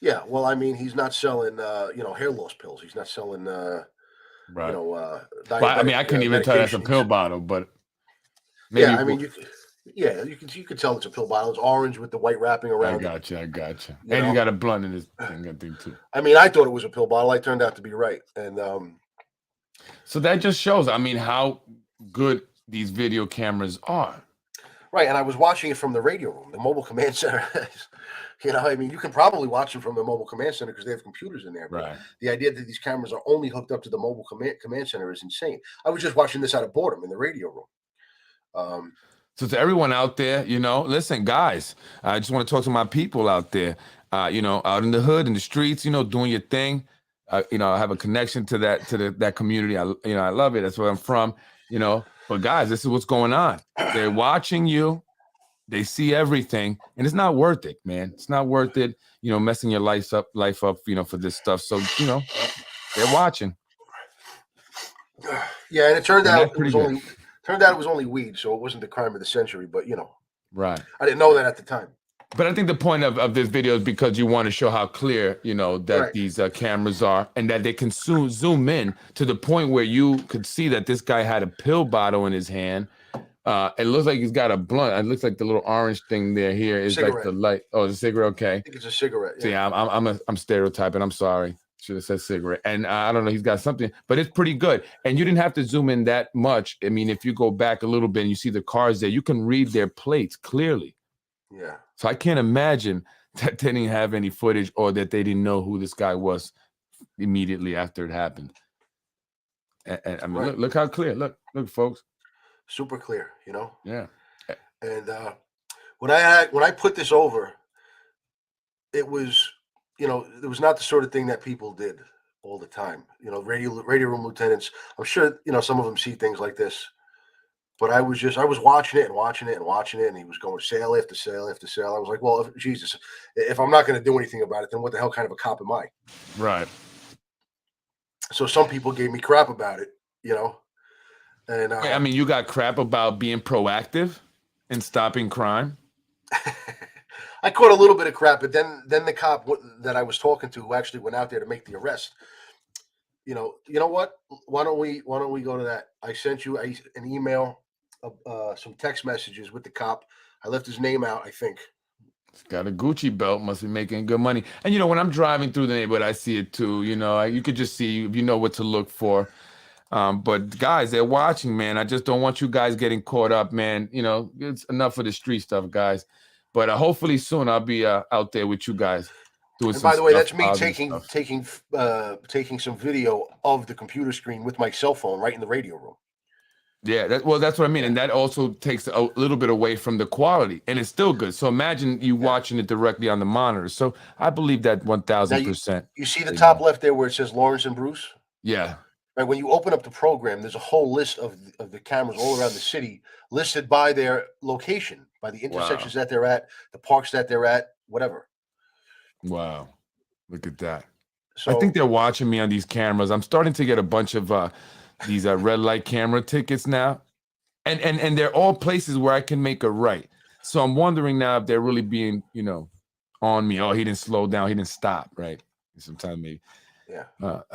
Yeah, well, I mean, he's not selling, hair loss pills. He's not selling, right. I mean, I couldn't even tell that's a pill bottle, but maybe. Yeah, I mean, you can tell it's a pill bottle. It's orange with the white wrapping around. I got you. And you got a blunt in this thing too. I mean, I thought it was a pill bottle. I turned out to be right, and so that just shows, I mean, how good these video cameras are. Right, and I was watching it from the radio room, the mobile command center. I mean, you can probably watch them from the mobile command center because they have computers in there. But right. The idea that these cameras are only hooked up to the mobile command center is insane. I was just watching this out of boredom in the radio room. So to everyone out there, listen, guys, I just want to talk to my people out there, out in the hood, in the streets, doing your thing. I have a connection to that community. I love it. That's where I'm from. But guys, this is what's going on. They're watching you. They see everything, and it's not worth it, man. It's not worth it, messing your life up, for this stuff. So, they're watching. Yeah, and it turned And out that's it pretty was good. only weed, so it wasn't the crime of the century. But Right. I didn't know that at the time. But I think the point of this video is because you want to show how clear, that Right. these cameras are, and that they can zoom in to the point where you could see that this guy had a pill bottle in his hand. It looks like he's got a blunt. It looks like the little orange thing here is Cigarette. like the light. Oh, it's a cigarette. Okay. I think it's a cigarette. Yeah. See, I'm stereotyping. I'm sorry. Should have said cigarette. And I don't know. He's got something, but it's pretty good. And you didn't have to zoom in that much. I mean, if you go back a little bit and you see the cars there, you can read their plates clearly. Yeah. So I can't imagine that they didn't have any footage or that they didn't know who this guy was immediately after it happened. And I mean, Right. look how clear. Look, folks. Super clear, Yeah. And when I put this over, it was, it was not the sort of thing that people did all the time. Radio room lieutenants. I'm sure some of them see things like this, but I was watching it and watching it and watching it, and he was going sale after sale after sale. I was like, well, Jesus, if I'm not going to do anything about it, then what the hell kind of a cop am I? Right. So some people gave me crap about it, And I mean, you got crap about being proactive and stopping crime. I caught a little bit of crap, but then the cop that I was talking to, who actually went out there to make the arrest, you know what? Why don't we go to that? I sent you an email, some text messages with the cop. I left his name out, I think. He's got a Gucci belt, must be making good money. And when I'm driving through the neighborhood, I see it too. You could just see, you know what to look for. But guys, they're watching, man. I just don't want you guys getting caught up, man. It's enough of the street stuff, guys. But hopefully soon I'll be out there with you guys doing and some by the way, stuff, that's me taking some video of the computer screen with my cell phone right in the radio room. Yeah, that's what I mean. Yeah. And that also takes a little bit away from the quality, and it's still good. So imagine you watching it directly on the monitor. So I believe that 1,000%. You see the top left there where it says Lawrence and Bruce? Yeah. Right, when you open up the program, there's a whole list of the cameras all around the city listed by their location, by the intersections that they're at, the parks that they're at, whatever. Wow. Look at that. So I think they're watching me on these cameras. I'm starting to get a bunch of these red light camera tickets now. And they're all places where I can make a right. So I'm wondering now if they're really being, on me. Oh, he didn't slow down. He didn't stop, right? Sometimes maybe. Yeah.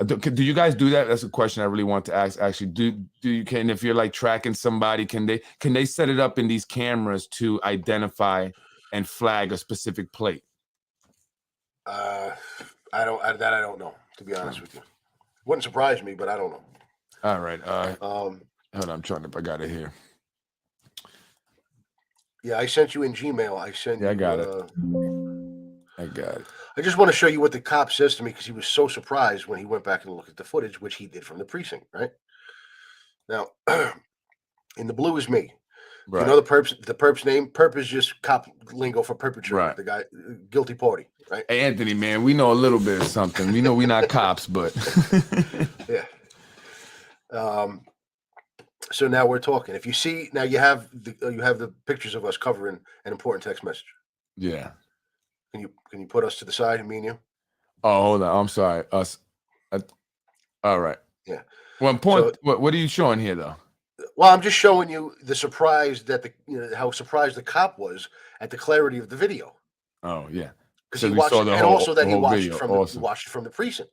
Do you guys do that? That's a question I really want to ask. Actually, do you can, if you're like tracking somebody, can they set it up in these cameras to identify and flag a specific plate? I don't know, to be honest with you. Wouldn't surprise me, but I don't know. All right. Hold on, I got it here. Yeah, I sent you in Gmail. I got it. I got it. I just want to show you what the cop says to me, because he was so surprised when he went back and looked at the footage, which he did from the precinct, right? Now, in the blue is me. Right. You know the perp's name? Perp is just cop lingo for perpetrator, right. The guy, guilty party, right? Hey, Anthony, man, we know a little bit of something. We know we're not cops, but yeah. So now we're talking. If you see, now you have the pictures of us covering an important text message. Yeah. Can you put us to the side, me and you? Oh, hold on. I'm sorry. Us. All right. Yeah. One point. So, what are you showing here, though? Well, I'm just showing you the surprise that how surprised the cop was at the clarity of the video. Oh yeah. Because he watched it, and also that he watched it from the precinct.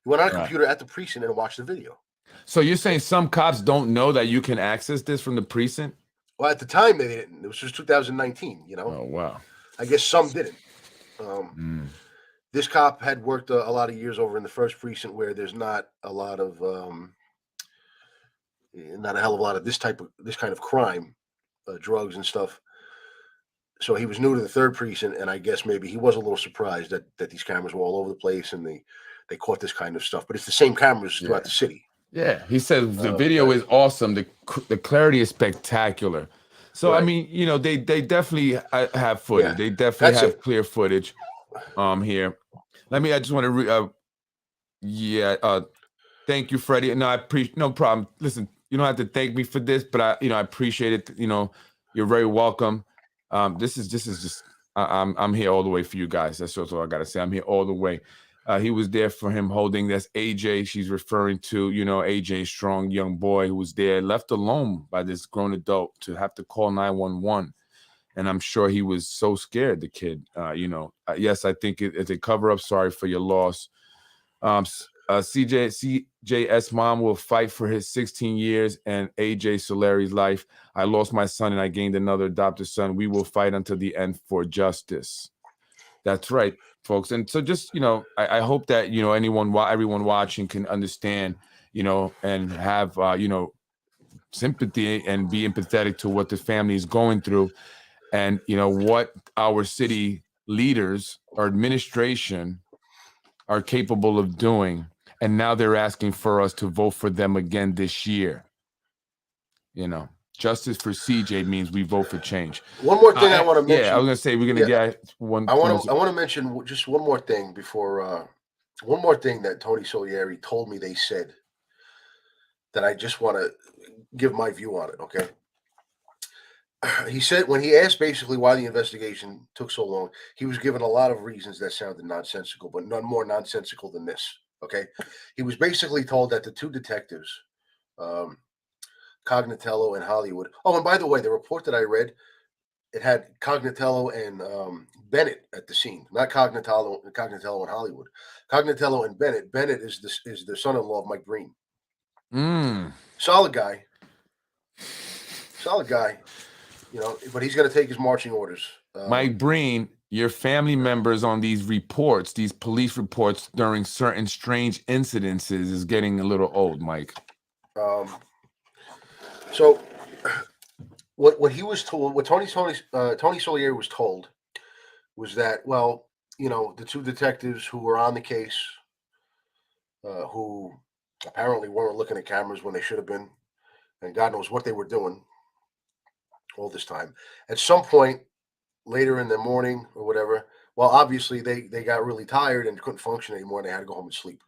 He went on a computer at the precinct and watched the video. So you're saying some cops don't know that you can access this from the precinct? Well, at the time they didn't. It was just 2019. Oh wow. I guess some didn't. This cop had worked a lot of years over in the first precinct, where there's not a lot of, not a hell of a lot of this kind of crime, drugs and stuff. So he was new to the third precinct, and I guess maybe he was a little surprised that these cameras were all over the place and they caught this kind of stuff. But it's the same cameras throughout the city. Yeah, he said the video is awesome. The clarity is spectacular. So I mean, they definitely have footage. Yeah, they definitely have clear footage. Here, I just want to thank you, Freddie. No, no problem. Listen, you don't have to thank me for this, but I appreciate it. You're very welcome. This is just I'm here all the way for you guys. That's all I gotta say. I'm here all the way. He was there for him holding. That's AJ. She's referring to, AJ, strong young boy who was there, left alone by this grown adult to have to call 911. And I'm sure he was so scared, the kid. Yes, I think it's a cover up. Sorry for your loss. CJ's mom will fight for his 16 years and AJ Solari's life. I lost my son and I gained another adopted son. We will fight until the end for justice. That's right, folks. And so just, I hope that, everyone watching can understand, and have, sympathy and be empathetic to what the family is going through. And, what our city leaders or administration are capable of doing. And now they're asking for us to vote for them again this year. Justice for CJ means we vote for change. One more thing I want to mention. Yeah, I was going to say we're going to get one. I want to mention just one more thing before. One more thing that Tony Solieri told me they said that I just want to give my view on it. Okay. He said when he asked basically why the investigation took so long, he was given a lot of reasons that sounded nonsensical, but none more nonsensical than this. Okay. He was basically told that the two detectives, Cognatello and Hollywood. Oh, and by the way, the report that I read, it had Cognatello and Bennett at the scene, not Cognatello and Hollywood. Cognatello and Bennett. Bennett is the son-in-law of Mike Breen. Solid guy. But he's going to take his marching orders. Mike Breen, your family members on these reports, these police reports during certain strange incidences is getting a little old, Mike. So what he was told, what Tony Solieri was told was that, the two detectives who were on the case, who apparently weren't looking at cameras when they should have been, and God knows what they were doing all this time. At some point later in the morning or whatever, obviously they got really tired and couldn't function anymore and they had to go home and sleep.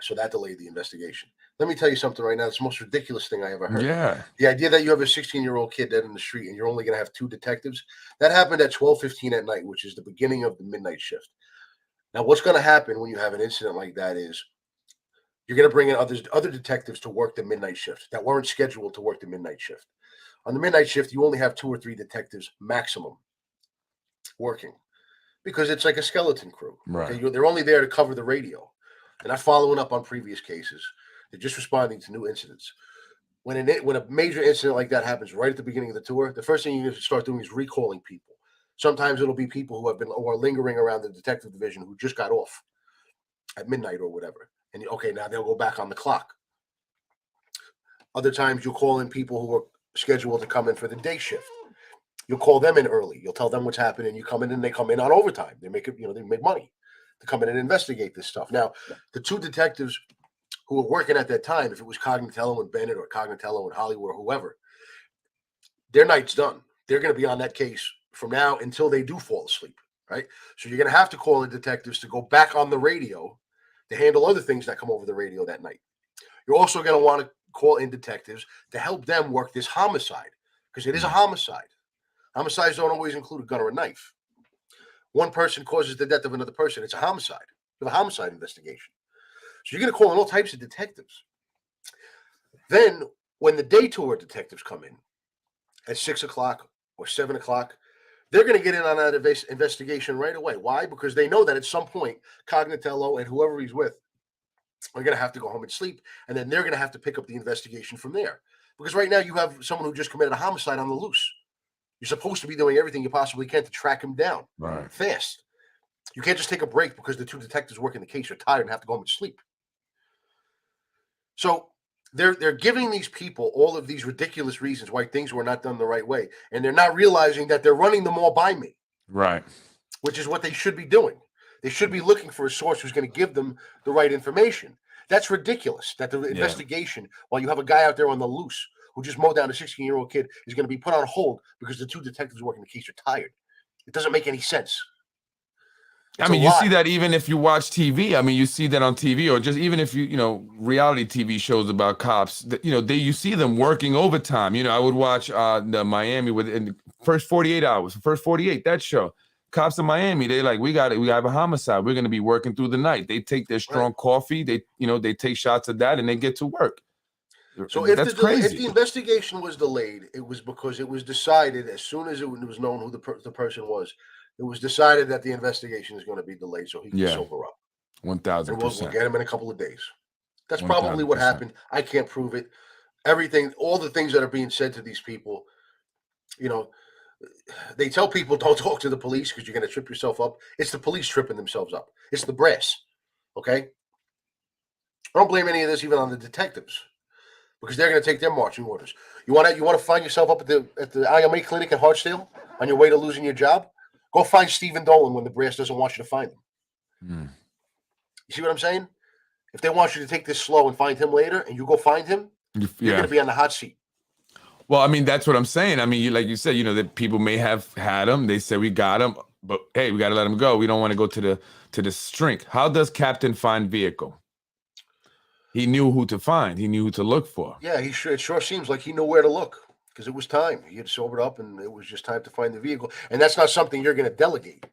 So that delayed the investigation. Let me tell you something right now. It's the most ridiculous thing I ever heard. Yeah. The idea that you have a 16-year-old kid dead in the street and you're only going to have two detectives, that happened at 12:15 at night, which is the beginning of the midnight shift. Now, what's going to happen when you have an incident like that is you're going to bring in other detectives to work the midnight shift that weren't scheduled to work the midnight shift. On the midnight shift, you only have 2 or 3 detectives maximum working because it's like a skeleton crew. Right. Okay? They're only there to cover the radio. They're not following up on previous cases. They're just responding to new incidents. When a major incident like that happens right at the beginning of the tour, the first thing you need to start doing is recalling people. Sometimes it'll be people who are lingering around the detective division who just got off at midnight or whatever. And now they'll go back on the clock. Other times you'll call in people who are scheduled to come in for the day shift. You'll call them in early. You'll tell them what's happening. You come in and they come in on overtime. They make it, they make money to come in and investigate this stuff. Now, the two detectives who were working at that time, if it was Cognatello and Bennett or Cognatello and Hollywood or whoever, their night's done. They're going to be on that case from now until they do fall asleep, right? So you're going to have to call in detectives to go back on the radio to handle other things that come over the radio that night. You're also going to want to call in detectives to help them work this homicide because it is a homicide. Homicides don't always include a gun or a knife. One person causes the death of another person. It's a homicide. You have a homicide investigation. So you're going to call in all types of detectives. Then when the day tour detectives come in at 6 o'clock or 7 o'clock, they're going to get in on that investigation right away. Why? Because they know that at some point, Cognatello and whoever he's with are going to have to go home and sleep, and then they're going to have to pick up the investigation from there. Because right now you have someone who just committed a homicide on the loose. You're supposed to be doing everything you possibly can to track him down fast. You can't just take a break because the two detectives working the case are tired and have to go home and sleep. So they're giving these people all of these ridiculous reasons why things were not done the right way, and they're not realizing that they're running them all by me. Right. Which is what they should be doing. They should be looking for a source who's going to give them the right information. That's ridiculous that the investigation, while you have a guy out there on the loose who just mowed down a 16-year-old kid, is going to be put on hold because the two detectives working the case are tired. It doesn't make any sense. I It's a mean, you see lot. that even if you watch TV. I mean, you see that on TV, or just even if reality TV shows about cops. You see them working overtime. I would watch the Miami in the first 48 hours, first 48. That show, cops in Miami. They like we have a homicide. We're gonna be working through the night. They take their strong coffee. They take shots of that and they get to work. So if That's if crazy. the investigation was delayed, it was because it was decided as soon as it was known who the person was. It was decided that the investigation is going to be delayed so he can Yeah, sober up, and we'll 1000%, get him in a couple of days. That's probably what 1000%. happened. I can't prove it. Everything, all the things that are being said to these people, you know, they tell people don't talk to the police because you're going to trip yourself up. It's the police tripping themselves up. It's the brass. Okay, I don't blame any of this even on the detectives because they're going to take their marching orders. You want to find yourself up at the IMA clinic in Hartsdale on your way to losing your job? Go find Stephen Dolan when the brass doesn't want you to find him. Mm. You see what I'm saying? If they want you to take this slow and find him later, and you go find him, you're going to be on the hot seat. Well, I mean, that's what I'm saying. I mean, like you said, that people may have had him. They said we got him, but hey, we got to let him go. We don't want to go to the shrink. How does Captain find vehicle? He knew who to find. He knew who to look for. Yeah, it sure seems like he knew where to look because it was time. He had sobered up, and it was just time to find the vehicle. And that's not something you're going to delegate.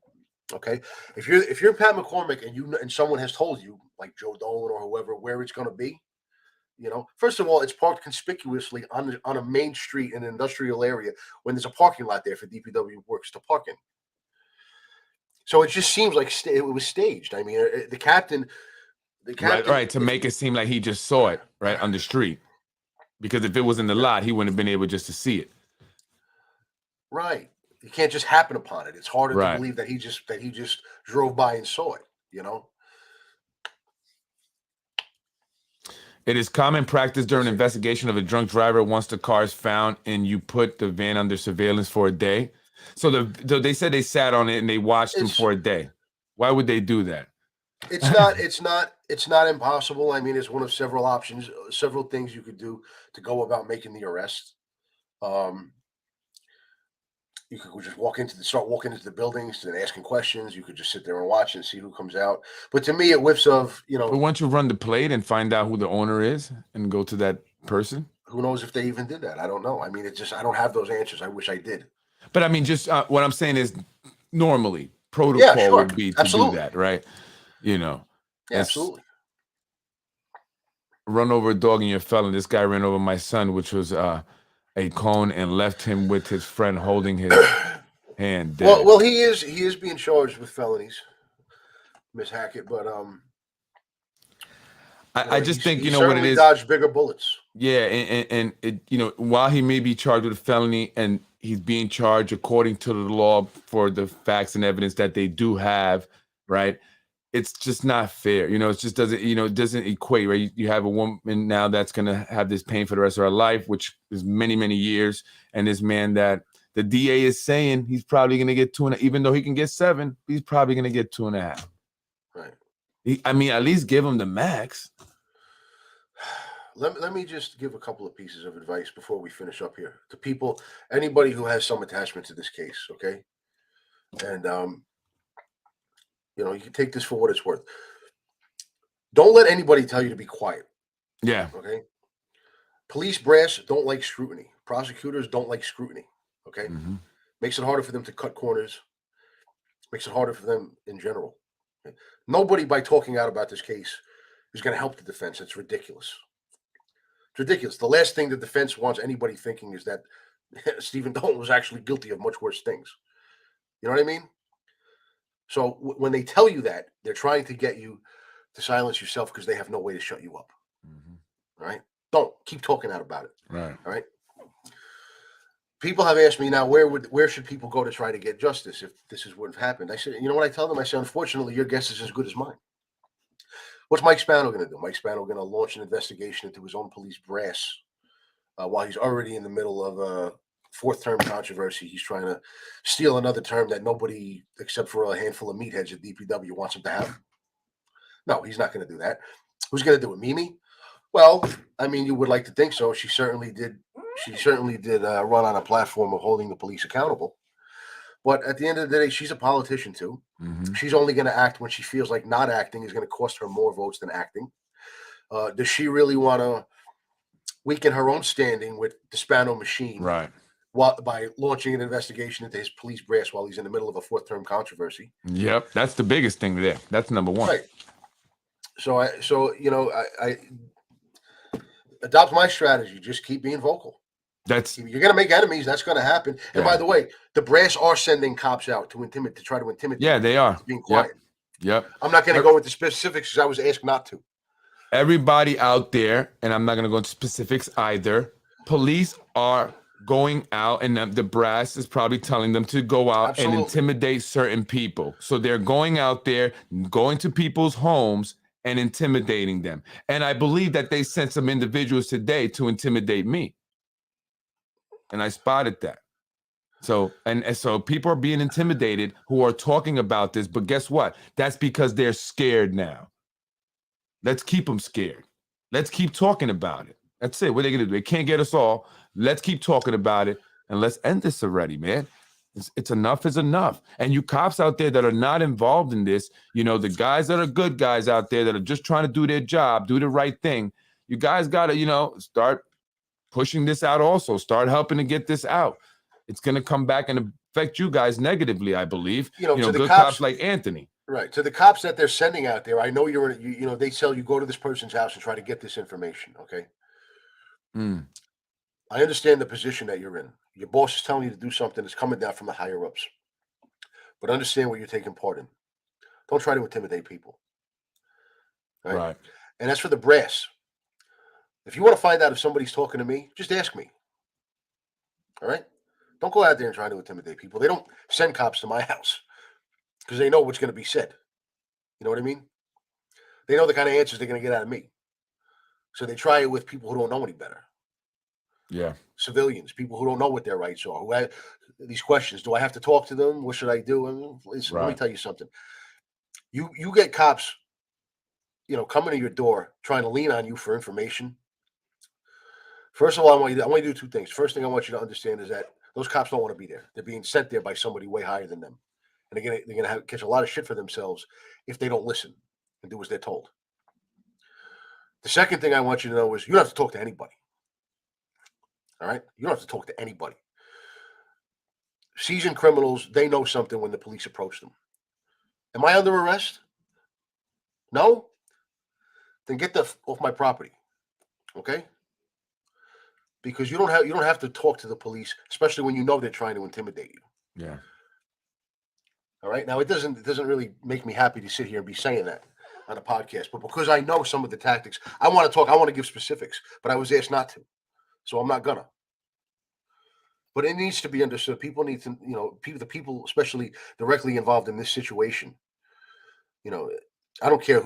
Okay, if you're Pat McCormick and someone has told you, like Joe Dolan or whoever, where it's going to be, first of all, it's parked conspicuously on a main street in an industrial area when there's a parking lot there for DPW works to park in. So it just seems like it was staged. I mean, the captain, right, to make it seem like he just saw it right on the street, because if it was in the lot, he wouldn't have been able just to see it. Right. You can't just happen upon it. It's harder to believe that he just drove by and saw it, It is common practice during investigation of a drunk driver once the car is found and you put the van under surveillance for a day. So they said they sat on it and they watched him for a day. Why would they do that? It's not impossible. I mean, it's one of several options, several things you could do to go about making the arrest. You could just start walking into the buildings and asking questions. You could just sit there and watch and see who comes out. But to me, it whiffs of, But once you run the plate and find out who the owner is and go to that person, who knows if they even did that? I don't know. I mean, I don't have those answers. I wish I did. But I mean, just what I'm saying is normally protocol would be to do that, right? Yeah, absolutely. Run over a dog and you're a felon. This guy ran over my son, which was a cone, and left him with his friend holding his hand. Dead. Well, he is being charged with felonies, Miss Hackett. But I just think he what it is. Dodged bigger bullets. Yeah, and it, while he may be charged with a felony and he's being charged according to the law for the facts and evidence that they do have, right? It's just not fair. It just doesn't, it doesn't equate, right? You have a woman now that's going to have this pain for the rest of her life, which is many, many years. And this man that the DA is saying he's probably going to get 2.5, even though he can get 7, he's probably going to get 2.5. Right. I mean, at least give him the max. Let me just give a couple of pieces of advice before we finish up here to people, anybody who has some attachment to this case. Okay. And, you can take this for what it's worth. Don't let anybody tell you to be quiet. Yeah. Okay. Police brass don't like scrutiny. Prosecutors don't like scrutiny. Okay. Mm-hmm. Makes it harder for them to cut corners. Makes it harder for them in general. Okay? Nobody, by talking out about this case, is going to help the defense. It's ridiculous. It's ridiculous. The last thing the defense wants anybody thinking is that Stephen Dolan was actually guilty of much worse things. You know what I mean? So when they tell you that, they're trying to get you to silence yourself because they have no way to shut you up. Mm-hmm. All right? Don't keep talking out about it. Right. All right? People have asked me now, where should people go to try to get justice if this is what happened? I said, you know what I tell them? I said, unfortunately, your guess is as good as mine. What's Mike Spano going to do? Mike Spano going to launch an investigation into his own police brass while he's already in the middle of a fourth-term controversy. He's trying to steal another term that nobody except for a handful of meatheads at DPW wants him to have. No, he's not going to do that. Who's going to do it? Mimi? Well, I mean, you would like to think so. She certainly did. She certainly did run on a platform of holding the police accountable. But at the end of the day, she's a politician too. Mhm. She's only going to act when she feels like not acting is going to cost her more votes than acting. Does she really want to weaken her own standing with the Spano machine Right. by launching an investigation into his police brass while he's in the middle of a fourth-term controversy? Yep. That's the biggest thing there. That's number one. Right. So I adopt my strategy. Just keep being vocal. That's You're going to make enemies. That's going to happen. And by the way, the brass are sending cops out to try to intimidate. Yeah, they are. Being quiet. Yep. I'm not going to go into specifics because I was asked not to. Everybody out there, and I'm not going to go into specifics either. Police are going out, and the brass is probably telling them to go out and intimidate certain people. So they're going out there, going to people's homes and intimidating them. And I believe that they sent some individuals today to intimidate me. And I spotted that. So so people are being intimidated who are talking about this, but guess what? That's because they're scared now. Let's keep them scared. Let's keep talking about it. That's it. What are they gonna do? They can't get us all. Let's keep talking about it and let's end this already, man. It's enough is enough. And you cops out there that are not involved in this, the guys that are good guys out there that are just trying to do their job, do the right thing, you guys gotta, start pushing this out also. Start helping to get this out. It's going to come back and affect you guys negatively, I believe. To the good cops like Anthony. Right. To the cops that they're sending out there, I know they tell you go to this person's house and try to get this information, okay? I understand the position that you're in. Your boss is telling you to do something that's coming down from the higher ups. But understand what you're taking part in. Don't try to intimidate people. Right. And as for the brass, if you want to find out if somebody's talking to me, just ask me. All right? Don't go out there and try to intimidate people. They don't send cops to my house because they know what's going to be said. You know what I mean? They know the kind of answers they're going to get out of me. So they try it with people who don't know any better. Yeah. Civilians, people who don't know what their rights are, who have these questions. Do I have to talk to them? What should I do? And listen, let me tell you something. You get cops, coming to your door trying to lean on you for information. First of all, I want you to do two things. First thing I want you to understand is that those cops don't want to be there. They're being sent there by somebody way higher than them. And they're gonna catch a lot of shit for themselves if they don't listen and do as they're told. The second thing I want you to know is you don't have to talk to anybody. All right? You don't have to talk to anybody. Seasoned criminals, they know something when the police approach them. Am I under arrest? No? Then get off my property. Okay? Because you don't have to talk to the police, especially when you know they're trying to intimidate you. Yeah. All right. Now it doesn't really make me happy to sit here and be saying that on a podcast, but because I know some of the tactics, I want to talk. I want to give specifics, but I was asked not to, so I'm not gonna. But it needs to be understood. People need to, the people, especially directly involved in this situation. I don't care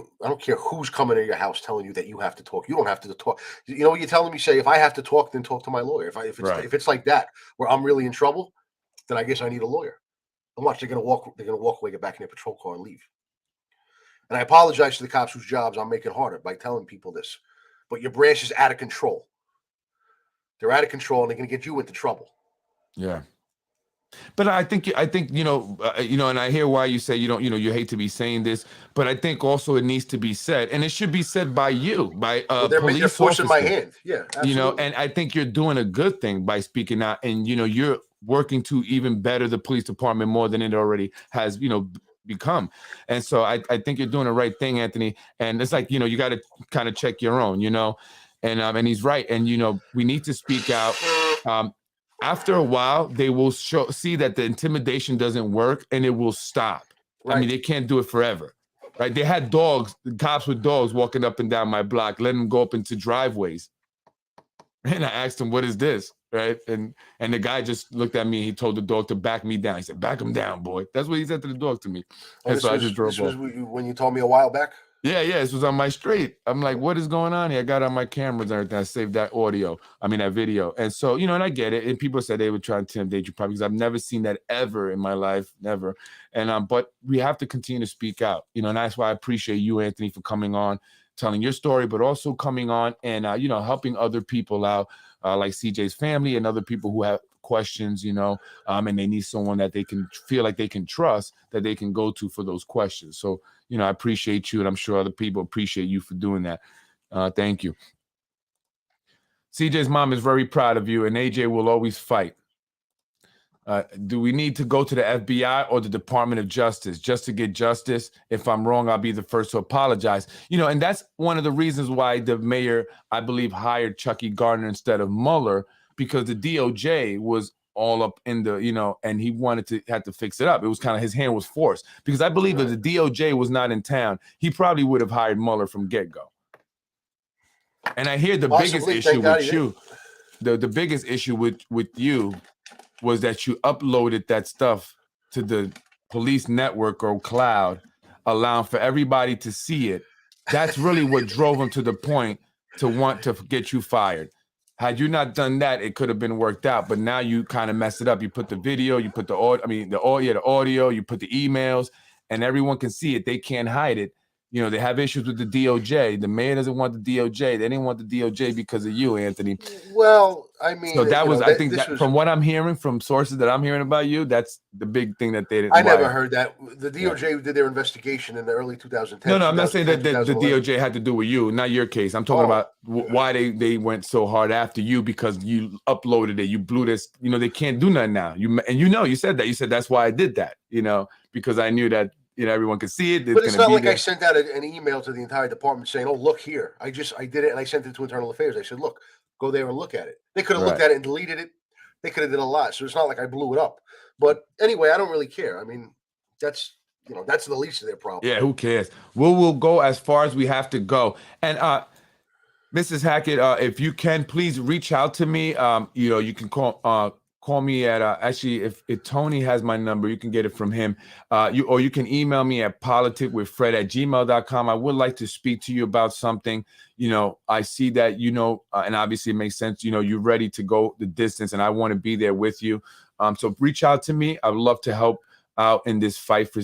who's coming to your house telling you that you have to talk. You don't have to talk. You know what you're telling me? Say, if I have to talk, then talk to my lawyer. If it's like that, where I'm really in trouble, then I guess I need a lawyer. And watch, they're gonna walk away, get back in their patrol car and leave. And I apologize to the cops whose jobs I'm making harder by telling people this. But your branch is out of control. They're out of control and they're gonna get you into trouble. Yeah. But I think, and I hear why you say you hate to be saying this, but I think also it needs to be said, and it should be said by you, by they're police forcing officers. my hand. Yeah, absolutely. And I think you're doing a good thing by speaking out, and you're working to even better the police department more than it already has, become. And so I think you're doing the right thing, Anthony. And it's like, you got to kind of check your own, and he's right. And, we need to speak out. After a while, they will see that the intimidation doesn't work and it will stop. Right. I mean, they can't do it forever, right? They had cops with dogs walking up and down my block, letting them go up into driveways. And I asked him, what is this? Right. And the guy just looked at me. He told the dog to back me down. He said, back him down, boy. That's what he said to the dog to me. And so I just drove off. When you told me a while back? Yeah, this was on my street. I'm like, what is going on here? I got on my cameras and everything. I saved that video. And so, and I get it. And people said they would try to intimidate you probably because I've never seen that ever in my life, never. And but we have to continue to speak out, and that's why I appreciate you, Anthony, for coming on, telling your story, but also coming on and, helping other people out, like CJ's family and other people who have questions, and they need someone that they can feel like they can trust, that they can go to for those questions. So, I appreciate you, and I'm sure other people appreciate you for doing that. Thank you. CJ's mom is very proud of you, and AJ will always fight. Do we need to go to the FBI or the Department of Justice just to get justice? If I'm wrong, I'll be the first to apologize. And that's one of the reasons why the mayor, I believe, hired Chucky Gardner instead of Mueller, because the DOJ was all up in the, and he had to fix it up. It was kind of, his hand was forced, because I believe if the DOJ was not in town, he probably would have hired Mueller from get-go. And I hear the biggest issue with you, the biggest issue with you was that you uploaded that stuff to the police network or cloud, allowing for everybody to see it. That's really what drove him to the point to want to get you fired. Had you not done that, it could have been worked out. But now you kind of messed it up. You put the video, you put the audio, you put the emails, and everyone can see it. They can't hide it. They have issues with the DOJ. The mayor doesn't want the DOJ. They didn't want the DOJ because of you, Anthony. Well, I mean, so that was, I think, from what I'm hearing from sources that I'm hearing about you, that's the big thing that they didn't. I never heard that. The DOJ did their investigation in the early 2010s. No, I'm not saying that the DOJ had to do with you, not your case. I'm talking about why they went so hard after you, because you uploaded it, you blew this. They can't do nothing now. You said that. You said that's why I did that. Because I knew that. Everyone could see it. But it's not like I sent out an email to the entire department saying, "Oh, look here." I did it, and I sent it to Internal Affairs. I said, "Look, go there and look at it." They could have looked at it and deleted it. They could have did a lot. So it's not like I blew it up. But anyway, I don't really care. I mean, that's the least of their problem. Yeah, who cares? We'll go as far as we have to go. And Mrs. Hackett, if you can, please reach out to me. You can call me at actually, if Tony has my number, you can get it from him. You can email me at politicwithfred@gmail.com. I would like to speak to you about something. I see that and obviously it makes sense. You're ready to go the distance, and I want to be there with you. So reach out to me. I would love to help out in this fight for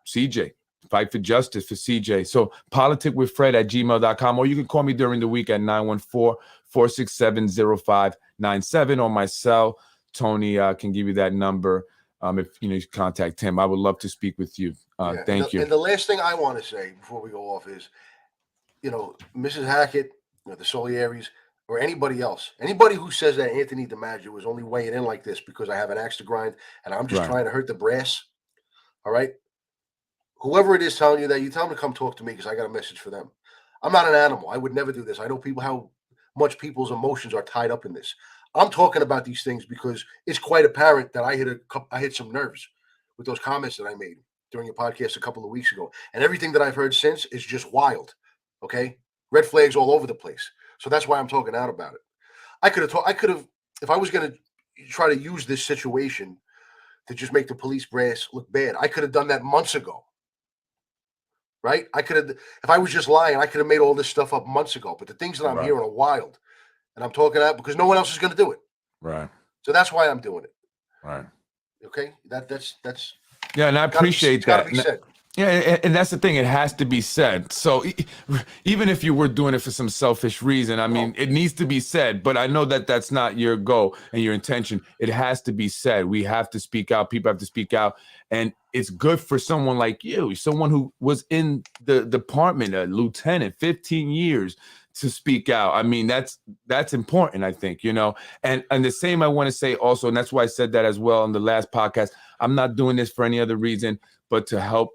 CJ. Fight for justice for CJ. So politicwithfred@gmail.com, or you can call me during the week at 914-467-0597 on my cell. Tony can give you that number if you contact him. I would love to speak with you. Thank you. And the last thing I want to say before we go off is, Mrs. Hackett, the Solieris, or anybody else, anybody who says that Anthony DiMaggio was only weighing in like this because I have an axe to grind and I'm just trying to hurt the brass. All right. Whoever it is telling you that, you tell them to come talk to me, because I got a message for them. I'm not an animal. I would never do this. I know how much people's emotions are tied up in this. I'm talking about these things because it's quite apparent that I hit some nerves with those comments that I made during your podcast a couple of weeks ago. And everything that I've heard since is just wild. Okay? Red flags all over the place. So that's why I'm talking out about it. I could have, if I was going to try to use this situation to just make the police brass look bad, I could have done that months ago. Right? I could have, if I was just lying, I could have made all this stuff up months ago. But the things that I'm hearing are wild. And I'm talking out because no one else is going to do it. Right. So that's why I'm doing it. Right. Okay. That's. Yeah, and I appreciate that. Yeah, and that's the thing. It has to be said. So even if you were doing it for some selfish reason, I mean, it needs to be said. But I know that that's not your goal and your intention. It has to be said. We have to speak out. People have to speak out. And it's good for someone like you, someone who was in the department, a lieutenant, 15 years, to speak out. I mean, that's important, I think, and the same I want to say also, and that's why I said that as well in the last podcast. I'm not doing this for any other reason but to help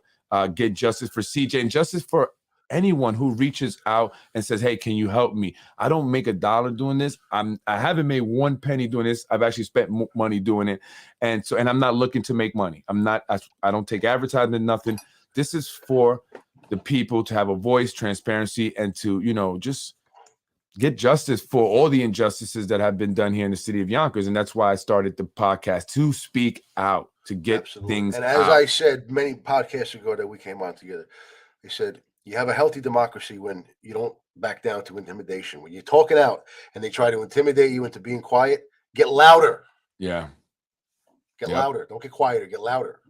get justice for CJ and justice for anyone who reaches out and says, "Hey, can you help me?" I don't make $1 doing this. I haven't made 1 penny doing this. I've actually spent money doing it, and I'm not looking to make money. I don't take advertisement, nothing. This is for the people to have a voice, transparency, and to just get justice for all the injustices that have been done here in the city of Yonkers. And that's why I started the podcast, to speak out, to get things out. And as I said many podcasts ago that we came on together, they said, you have a healthy democracy when you don't back down to intimidation. When you're talking out and they try to intimidate you into being quiet, get louder. Yeah. Get louder. Don't get quieter. Get louder.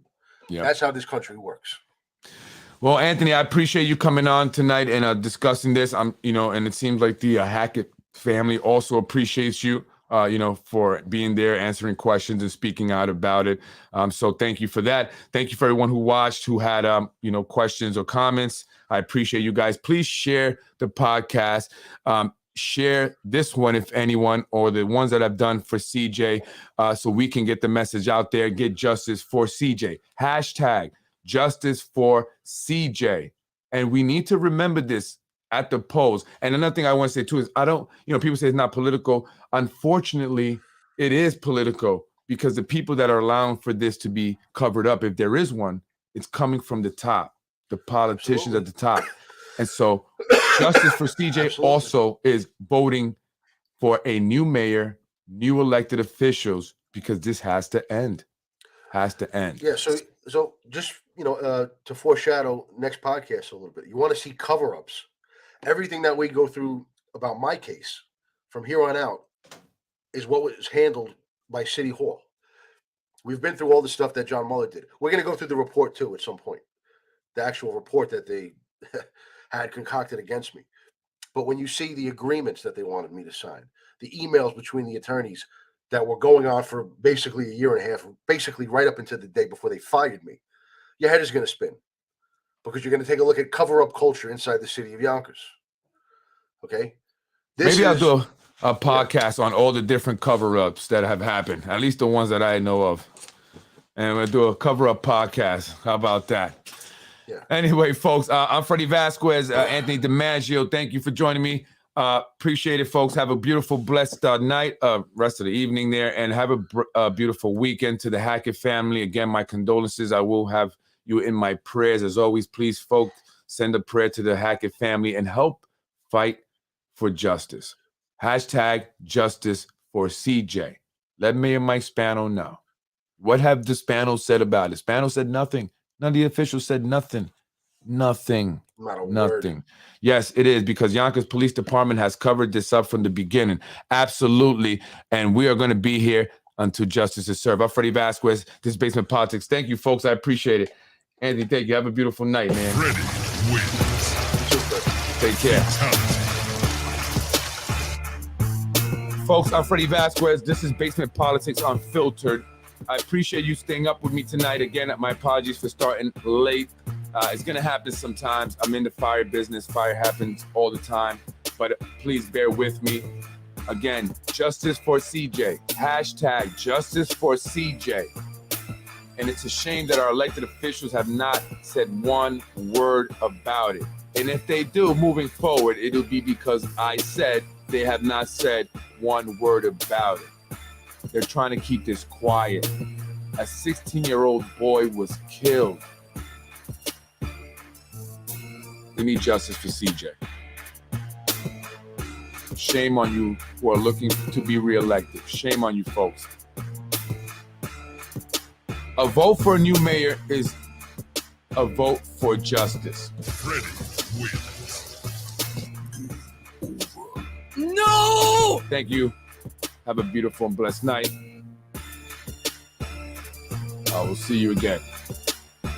Yeah. That's how this country works. Well, Anthony, I appreciate you coming on tonight and discussing this. And it seems like the Hackett family also appreciates you. for being there, answering questions and speaking out about it. So thank you for that. Thank you for everyone who watched, who had, questions or comments. I appreciate you guys. Please share the podcast. Share this one, if anyone, or the ones that I've done for CJ, so we can get the message out there, get justice for CJ. Hashtag justice for CJ. And we need to remember this at the polls. And another thing I want to say too is people say it's not political. Unfortunately, it is political, because the people that are allowing for this to be covered up, if there is one, it's coming from the top, the politicians at the top. And so justice for CJ also is voting for a new mayor, new elected officials, because this has to end. Yeah. So just, to foreshadow next podcast a little bit, you want to see cover-ups. Everything that we go through about my case from here on out is what was handled by City Hall. We've been through all the stuff that John Mueller did. We're going to go through the report too at some point, the actual report that they had concocted against me. But when you see the agreements that they wanted me to sign, the emails between the attorneys that were going on for basically a year and a half, basically right up until the day before they fired me, your head is going to spin, because you're going to take a look at cover-up culture inside the city of Yonkers. Okay? I'll do a podcast on all the different cover-ups that have happened, at least the ones that I know of. And we'll do a cover-up podcast. How about that? Yeah. Anyway, folks, I'm Freddie Vasquez, Anthony DiMaggio. Thank you for joining me. Appreciate it, folks. Have a beautiful, blessed night, rest of the evening there, and have a beautiful weekend. To the Hackett family, again, my condolences. I will have you in my prayers. As always, please, folks, send a prayer to the Hackett family and help fight for justice. Hashtag justice for CJ. Let Mayor Mike Spano know. What have the Spanos said about it? Spano said nothing. None of the officials said nothing. Nothing. Not a Nothing. word. Yes, it is, because Yonkers Police Department has covered this up from the beginning. Absolutely. And we are going to be here until justice is served. I'm Freddie Vasquez. This is Basement Politics. Thank you, folks. I appreciate it. Anthony, thank you. Have a beautiful night, man. Freddie wins. Take care. Folks, I'm Freddie Vasquez. This is Basement Politics Unfiltered. I appreciate you staying up with me tonight. Again, my apologies for starting late. It's going to happen sometimes. I'm in the fire business. Fire happens all the time. But please bear with me. Again, justice for CJ. Hashtag justice for CJ. And it's a shame that our elected officials have not said one word about it. And if they do, moving forward, it'll be because I said they have not said one word about it. They're trying to keep this quiet. A 16-year-old boy was killed. We need justice for CJ. Shame on you who are looking to be reelected. Shame on you, folks. A vote for a new mayor is a vote for justice. Freddie wins. No! Thank you. Have a beautiful and blessed night. I will see you again.